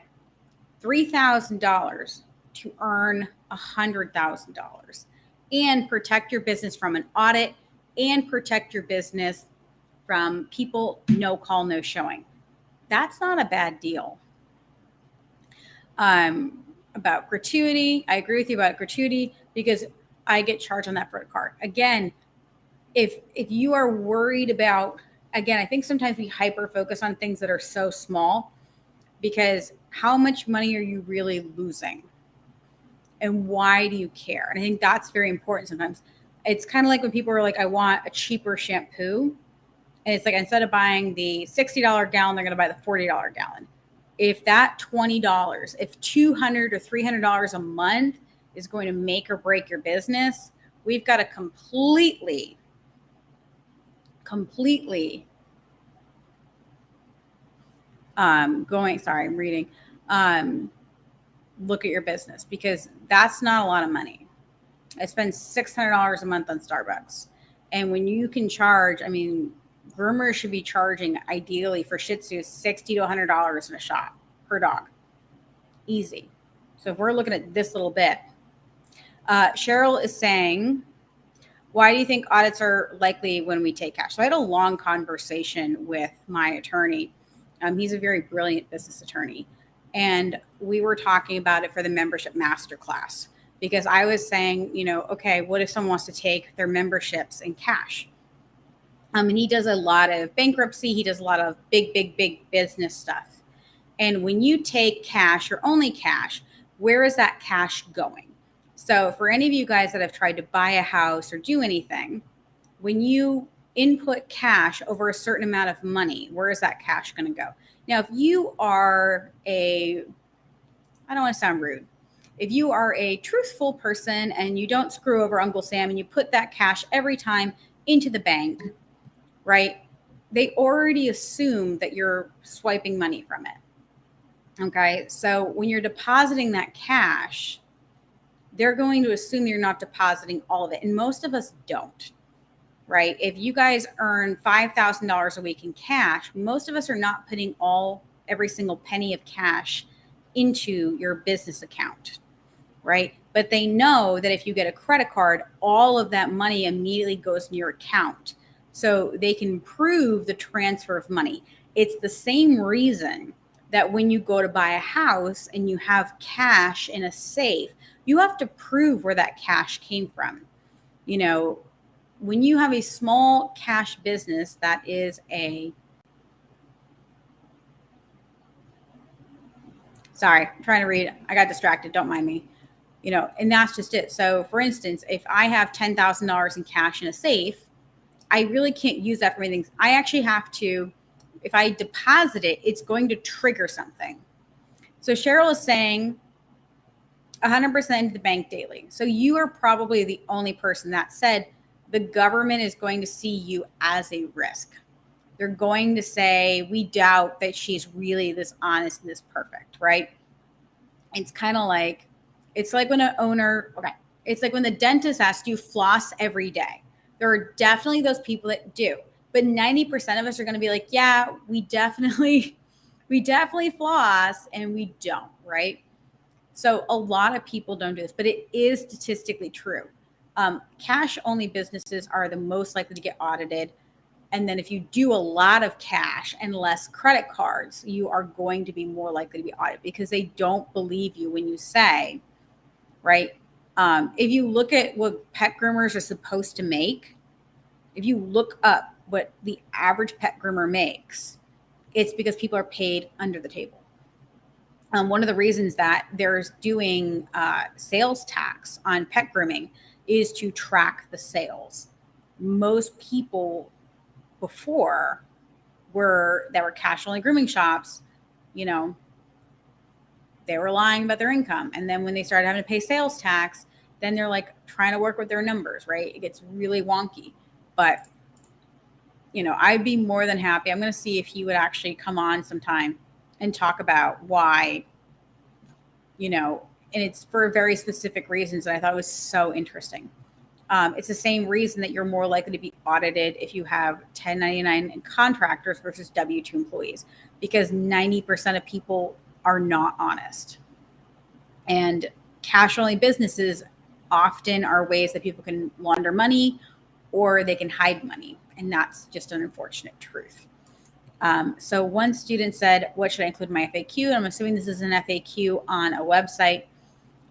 $3,000 to earn $100,000 and protect your business from an audit and protect your business from people no call, no showing. That's not a bad deal. About gratuity, I agree with you about gratuity because I get charged on that credit card. Again, if you are worried about, again, I think sometimes we hyper focus on things that are so small, because how much money are you really losing? And why do you care? And I think that's very important sometimes. It's kind of like when people are like, I want a cheaper shampoo. And it's like, instead of buying the $60 gallon, they're going to buy the $40 gallon. If that $20, if $200 or $300 a month is going to make or break your business, we've got to completely look at your business, because that's not a lot of money. I spend $600 a month on Starbucks. And when you can charge, groomers should be charging ideally for Shih Tzus $60 to $100 in a shot per dog. Easy. So if we're looking at this little bit, Cheryl is saying, why do you think audits are likely when we take cash? So I had a long conversation with my attorney. He's a very brilliant business attorney. And we were talking about it for the membership masterclass, because I was saying, okay, what if someone wants to take their memberships in cash? And he does a lot of bankruptcy. He does a lot of big business stuff. And when you take cash or only cash, where is that cash going? So for any of you guys that have tried to buy a house or do anything, when you input cash over a certain amount of money, where is that cash going to go? Now, if you are I don't want to sound rude, if you are a truthful person and you don't screw over Uncle Sam and you put that cash every time into the bank, right? They already assume that you're swiping money from it. Okay. So when you're depositing that cash, they're going to assume you're not depositing all of it. And most of us don't, right? If you guys earn $5,000 a week in cash, most of us are not putting every single penny of cash into your business account, right? But they know that if you get a credit card, all of that money immediately goes in your account. So they can prove the transfer of money. It's the same reason that when you go to buy a house and you have cash in a safe, you have to prove where that cash came from. When you have a small cash business that is sorry, I'm trying to read. I got distracted. Don't mind me. And that's just it. So for instance, if I have $10,000 in cash in a safe, I really can't use that for anything. I actually have to, if I deposit it, it's going to trigger something. So Cheryl is saying 100% into the bank daily. So you are probably the only person that said the government is going to see you as a risk. They're going to say, we doubt that she's really this honest and this perfect, right? It's kind of like, it's like when it's like when the dentist asks you floss every day. There are definitely those people that do, but 90% of us are going to be like, yeah, we definitely floss, and we don't, right? So a lot of people don't do this, but it is statistically true. Cash only businesses are the most likely to get audited. And then if you do a lot of cash and less credit cards, you are going to be more likely to be audited, because they don't believe you when you say, right? If you look at what pet groomers are supposed to make, if you look up what the average pet groomer makes, it's because people are paid under the table. One of the reasons that there's doing sales tax on pet grooming is to track the sales. Most people before that were cash only grooming shops, they were lying about their income. And then when they started having to pay sales tax, then they're like trying to work with their numbers, right? It gets really wonky. But, I'd be more than happy. I'm going to see if he would actually come on sometime and talk about why, and it's for very specific reasons. And I thought it was so interesting. It's the same reason that you're more likely to be audited if you have 1099 contractors versus W-2 employees, because 90% of people are not honest. And cash only businesses often are ways that people can launder money or they can hide money. And that's just an unfortunate truth. So one student said, what should I include in my FAQ? And I'm assuming this is an FAQ on a website.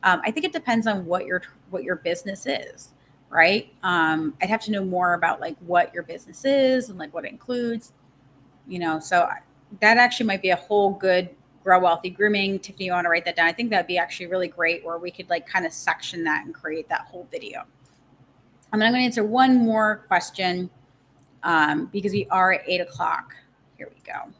I think it depends on what your business is, right? I'd have to know more about like what your business is and like what it includes, so that actually might be a whole good Grow Wealthy Grooming. Tiffany, you want to write that down? I think that'd be actually really great, where we could like kind of section that and create that whole video. I'm going to answer one more question because we are at 8:00. Here we go.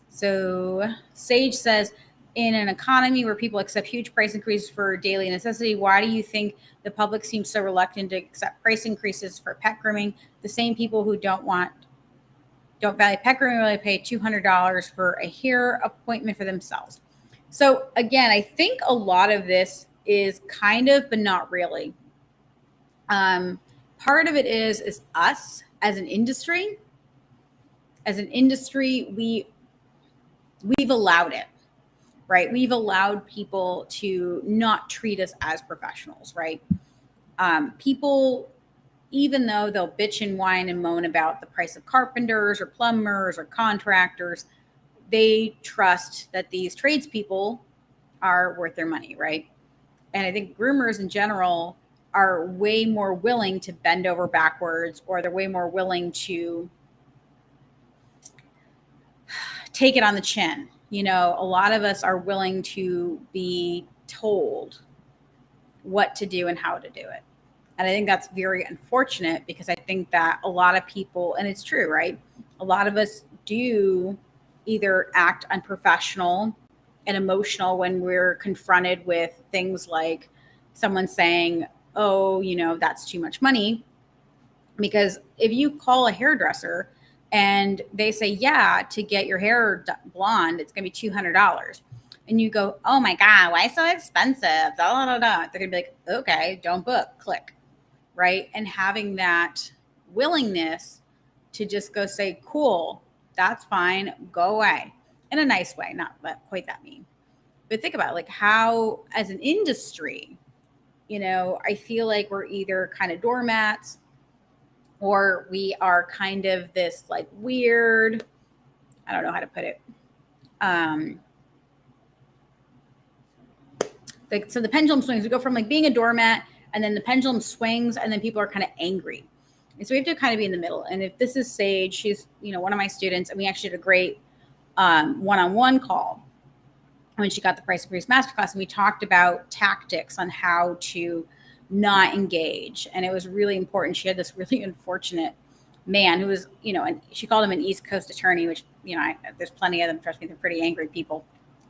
So Sage says, in an economy where people accept huge price increases for daily necessity, why do you think the public seems so reluctant to accept price increases for pet grooming? The same people who don't value pet grooming really pay $200 for a hair appointment for themselves. So again, I think a lot of this is kind of, but not really. Part of it is us as an industry. as an industry, we've allowed it, right? We've allowed people to not treat us as professionals, right? People, even though they'll bitch and whine and moan about the price of carpenters or plumbers or contractors, they trust that these tradespeople are worth their money, right? And I think groomers in general are way more willing to bend over backwards, or they're way more willing to take it on the chin. You know, a lot of us are willing to be told what to do and how to do it. And I think that's very unfortunate, because I think that a lot of people, and it's true, right? A lot of us do either act unprofessional and emotional when we're confronted with things like someone saying, oh, you know, that's too much money. Because if you call a hairdresser and they say, yeah, to get your hair blonde, it's going to be $200. And you go, oh my God, why so expensive? Da, da, da. They're going to be like, okay, don't book, click. Right. And having that willingness to just go say, cool, that's fine, go away, in a nice way, not quite that mean. But think about it, like how, as an industry, you know, I feel like we're either kind of doormats, or we are kind of this like weird, I don't know how to put it. So the pendulum swings. We go from like being a doormat, and then the pendulum swings, and then people are kind of angry. And so we have to kind of be in the middle. And if this is Sage, she's, you know, one of my students, and we actually did a great one-on-one call when she got the Price Increase Masterclass, and we talked about tactics on how to not engage. And it was really important. She had this really unfortunate man who was, you know, and she called him an East Coast attorney, which, you know, there's plenty of them. Trust me, they're pretty angry people.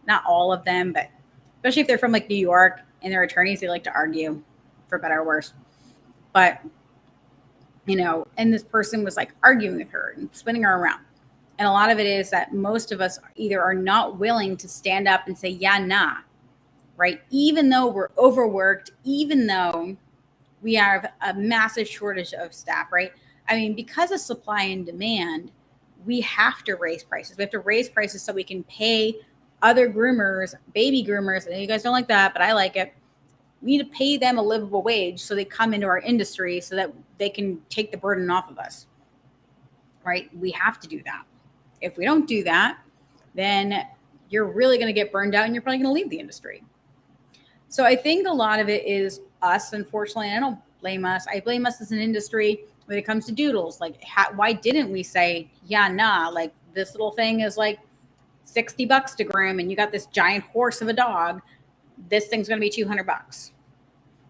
Not all of them, but especially if they're from like New York and they're attorneys, they like to argue, for better or worse. But, you know, and this person was like arguing with her and spinning her around. And a lot of it is that most of us either are not willing to stand up and say, yeah, nah, right? Even though we're overworked, even though we have a massive shortage of staff, right? I mean, because of supply and demand, we have to raise prices. We have to raise prices so we can pay other groomers, baby groomers. I know you guys don't like that, but I like it. We need to pay them a livable wage so they come into our industry so that they can take the burden off of us, right? We have to do that. If we don't do that, then you're really going to get burned out, and you're probably going to leave the industry. So I think a lot of it is us, unfortunately. And I don't blame us. I blame us as an industry when it comes to doodles. Like, why didn't we say, yeah, nah, like this little thing is like $60 to groom, and you got this giant horse of a dog. This thing's going to be $200,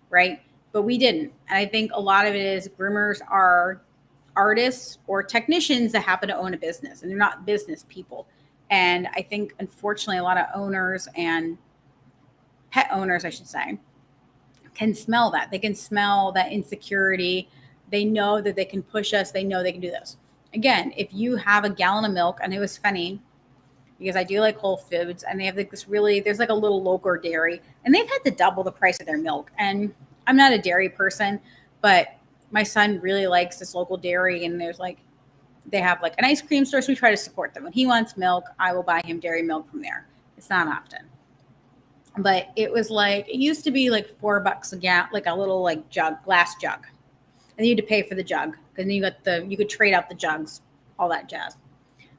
right? But we didn't. And I think a lot of it is groomers are artists or technicians that happen to own a business, and they're not business people. And I think, unfortunately, a lot of owners and pet owners, I should say, can smell that. They can smell that insecurity. They know that they can push us. They know they can do this. Again, if you have a gallon of milk, and it was funny because I do like Whole Foods, and they have like this really, there's like a little local dairy, and they've had to double the price of their milk. And I'm not a dairy person, but my son really likes this local dairy, and there's like, they have like an ice cream store, so we try to support them. When he wants milk, I will buy him dairy milk from there. It's not often. But it was like, it used to be like $4 a gallon, like a little like jug, glass jug. And you had to pay for the jug, because then you could trade out the jugs, all that jazz.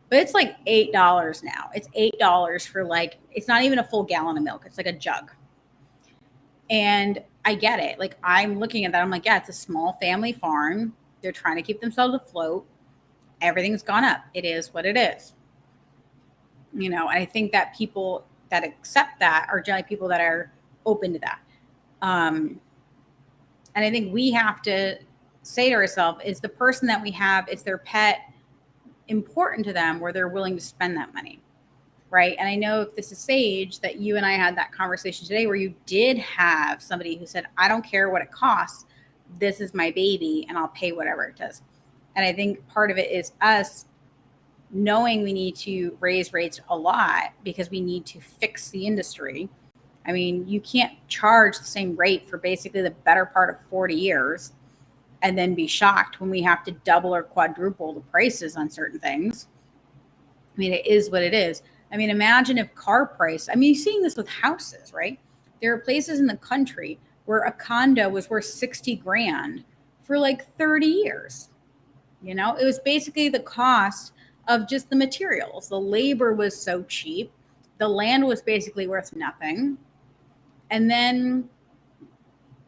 But it's like $8 now. It's $8 for like, it's not even a full gallon of milk. It's like a jug. And I get it. Like, I'm looking at that. I'm like, yeah, it's a small family farm. They're trying to keep themselves afloat. Everything's gone up. It is what it is. You know, and I think that people that accept that are generally people that are open to that. And I think we have to say to ourselves, is the person that we have, is their pet important to them where they're willing to spend that money, right? And I know if this is Sage, that you and I had that conversation today where you did have somebody who said, I don't care what it costs. This is my baby, and I'll pay whatever it does. And I think part of it is us knowing we need to raise rates a lot because we need to fix the industry. I mean, you can't charge the same rate for basically the better part of 40 years and then be shocked when we have to double or quadruple the prices on certain things. I mean, it is what it is. I mean, imagine if car price, I mean, you're seeing this with houses, right? There are places in the country where a condo was worth 60 grand for like 30 years. It was basically the cost of just the materials. The labor was so cheap. The land was basically worth nothing. And then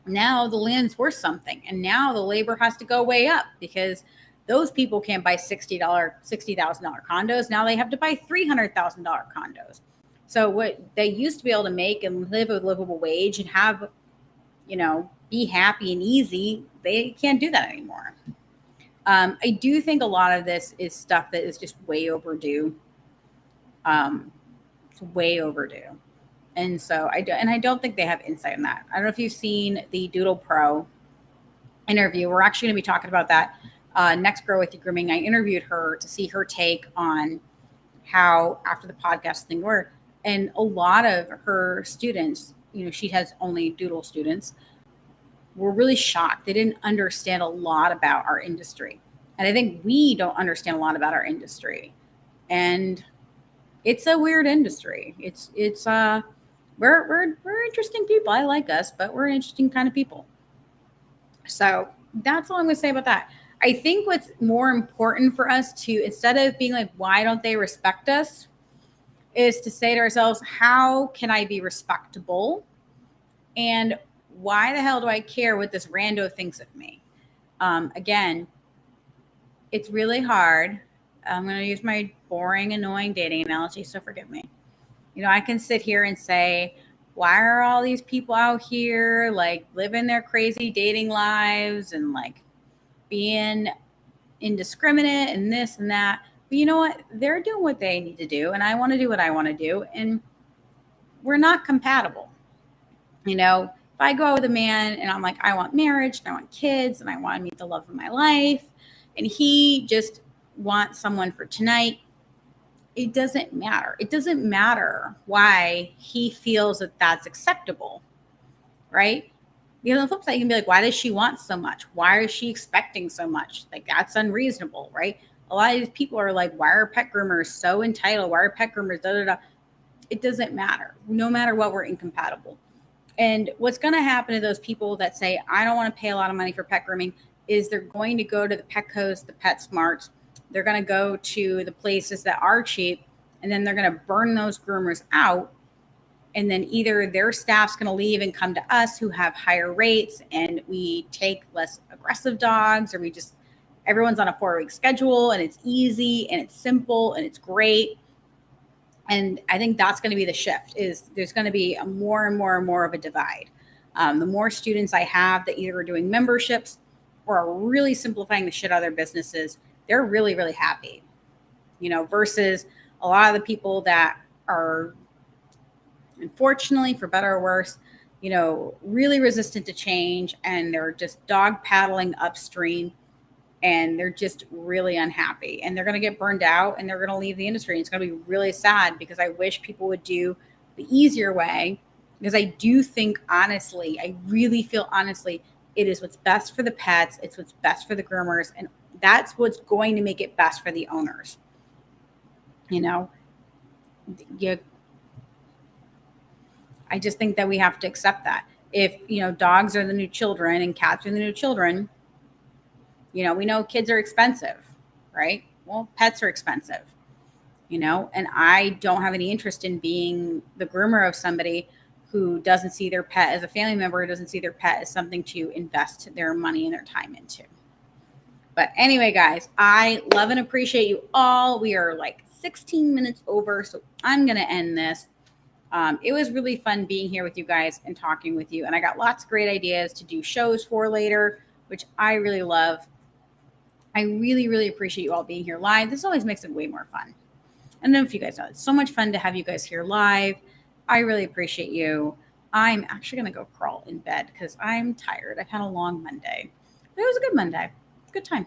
now the land's worth something. And now the labor has to go way up because those people can't buy $60,000 condos. Now they have to buy $300,000 condos. So what they used to be able to make and live a livable wage and have, be happy and easy, they can't do that anymore. I do think a lot of this is stuff that is just way overdue. It's way overdue. And so I don't think they have insight on that. I don't know if you've seen the Doodle Pro interview. We're actually going to be talking about that next Grow With You Grooming. I interviewed her to see her take on how after the podcast thing worked. And a lot of her students, she has only Doodle students, were really shocked. They didn't understand a lot about our industry. And I think we don't understand a lot about our industry. And it's a weird industry. We're interesting people. I like us, but we're interesting kind of people. So that's all I'm going to say about that. I think what's more important for us to, instead of being like, why don't they respect us, is to say to ourselves, how can I be respectable? And why the hell do I care what this rando thinks of me? Again, it's really hard. I'm going to use my boring, annoying dating analogy, so forgive me. I can sit here and say, why are all these people out here like living their crazy dating lives and like being indiscriminate and this and that? But you know what? They're doing what they need to do, and I want to do what I want to do, and we're not compatible. If I go out with a man and I'm like, I want marriage and I want kids and I want to meet the love of my life, and he just wants someone for tonight, it doesn't matter. It doesn't matter why he feels that that's acceptable, right? On the flip side, you can be like, why does she want so much? Why is she expecting so much? Like, that's unreasonable, right? A lot of these people are like, why are pet groomers so entitled? Why are pet groomers da da da? It doesn't matter. No matter what, we're incompatible. And what's going to happen to those people that say, I don't want to pay a lot of money for pet grooming, is they're going to go to the Petco's, the PetSmarts. They're going to go to the places that are cheap, and then they're going to burn those groomers out. And then either their staff's going to leave and come to us who have higher rates, and we take less aggressive dogs, or everyone's on a 4-week schedule, and it's easy and it's simple and it's great. And I think that's going to be the shift, is there's going to be a more and more and more of a divide. The more students I have that either are doing memberships or are really simplifying the shit out of their businesses, they're really, really happy, versus a lot of the people that are, unfortunately, for better or worse, really resistant to change, and they're just dog paddling upstream, and they're just really unhappy, and they're going to get burned out, and they're going to leave the industry. And it's going to be really sad, because I wish people would do the easier way, because I do think, honestly, I really feel honestly, it is what's best for the pets. It's what's best for the groomers, and that's what's going to make it best for the owners. I just think that we have to accept that. If, dogs are the new children and cats are the new children, we know kids are expensive, right? Well, pets are expensive, and I don't have any interest in being the groomer of somebody who doesn't see their pet as a family member, who doesn't see their pet as something to invest their money and their time into. But anyway, guys, I love and appreciate you all. We are like 16 minutes over, so I'm going to end this. It was really fun being here with you guys and talking with you. And I got lots of great ideas to do shows for later, which I really love. I really, really appreciate you all being here live. This always makes it way more fun. I don't know if you guys know, it's so much fun to have you guys here live. I really appreciate you. I'm actually going to go crawl in bed because I'm tired. I've had a long Monday. But it was a good Monday. Good time.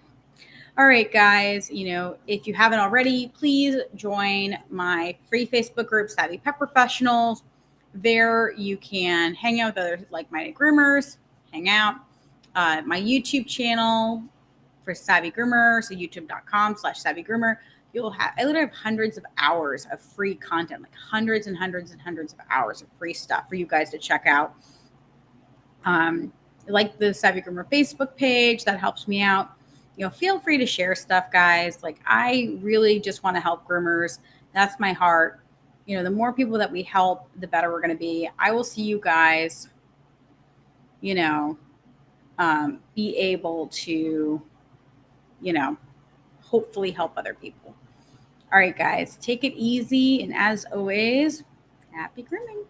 All right, guys, if you haven't already, please join my free Facebook group, Savvy Pet Professionals. There you can hang out with other like-minded groomers, hang out. My YouTube channel for Savvy Groomer, so youtube.com/Savvy Groomer. I literally have hundreds of hours of free content, like hundreds and hundreds and hundreds of hours of free stuff for you guys to check out. Like the Savvy Groomer Facebook page, that helps me out. Feel free to share stuff, guys. Like, I really just want to help groomers. That's my heart. The more people that we help, the better we're going to be. I will see you guys, be able to, hopefully help other people. All right, guys, take it easy. And as always, happy grooming.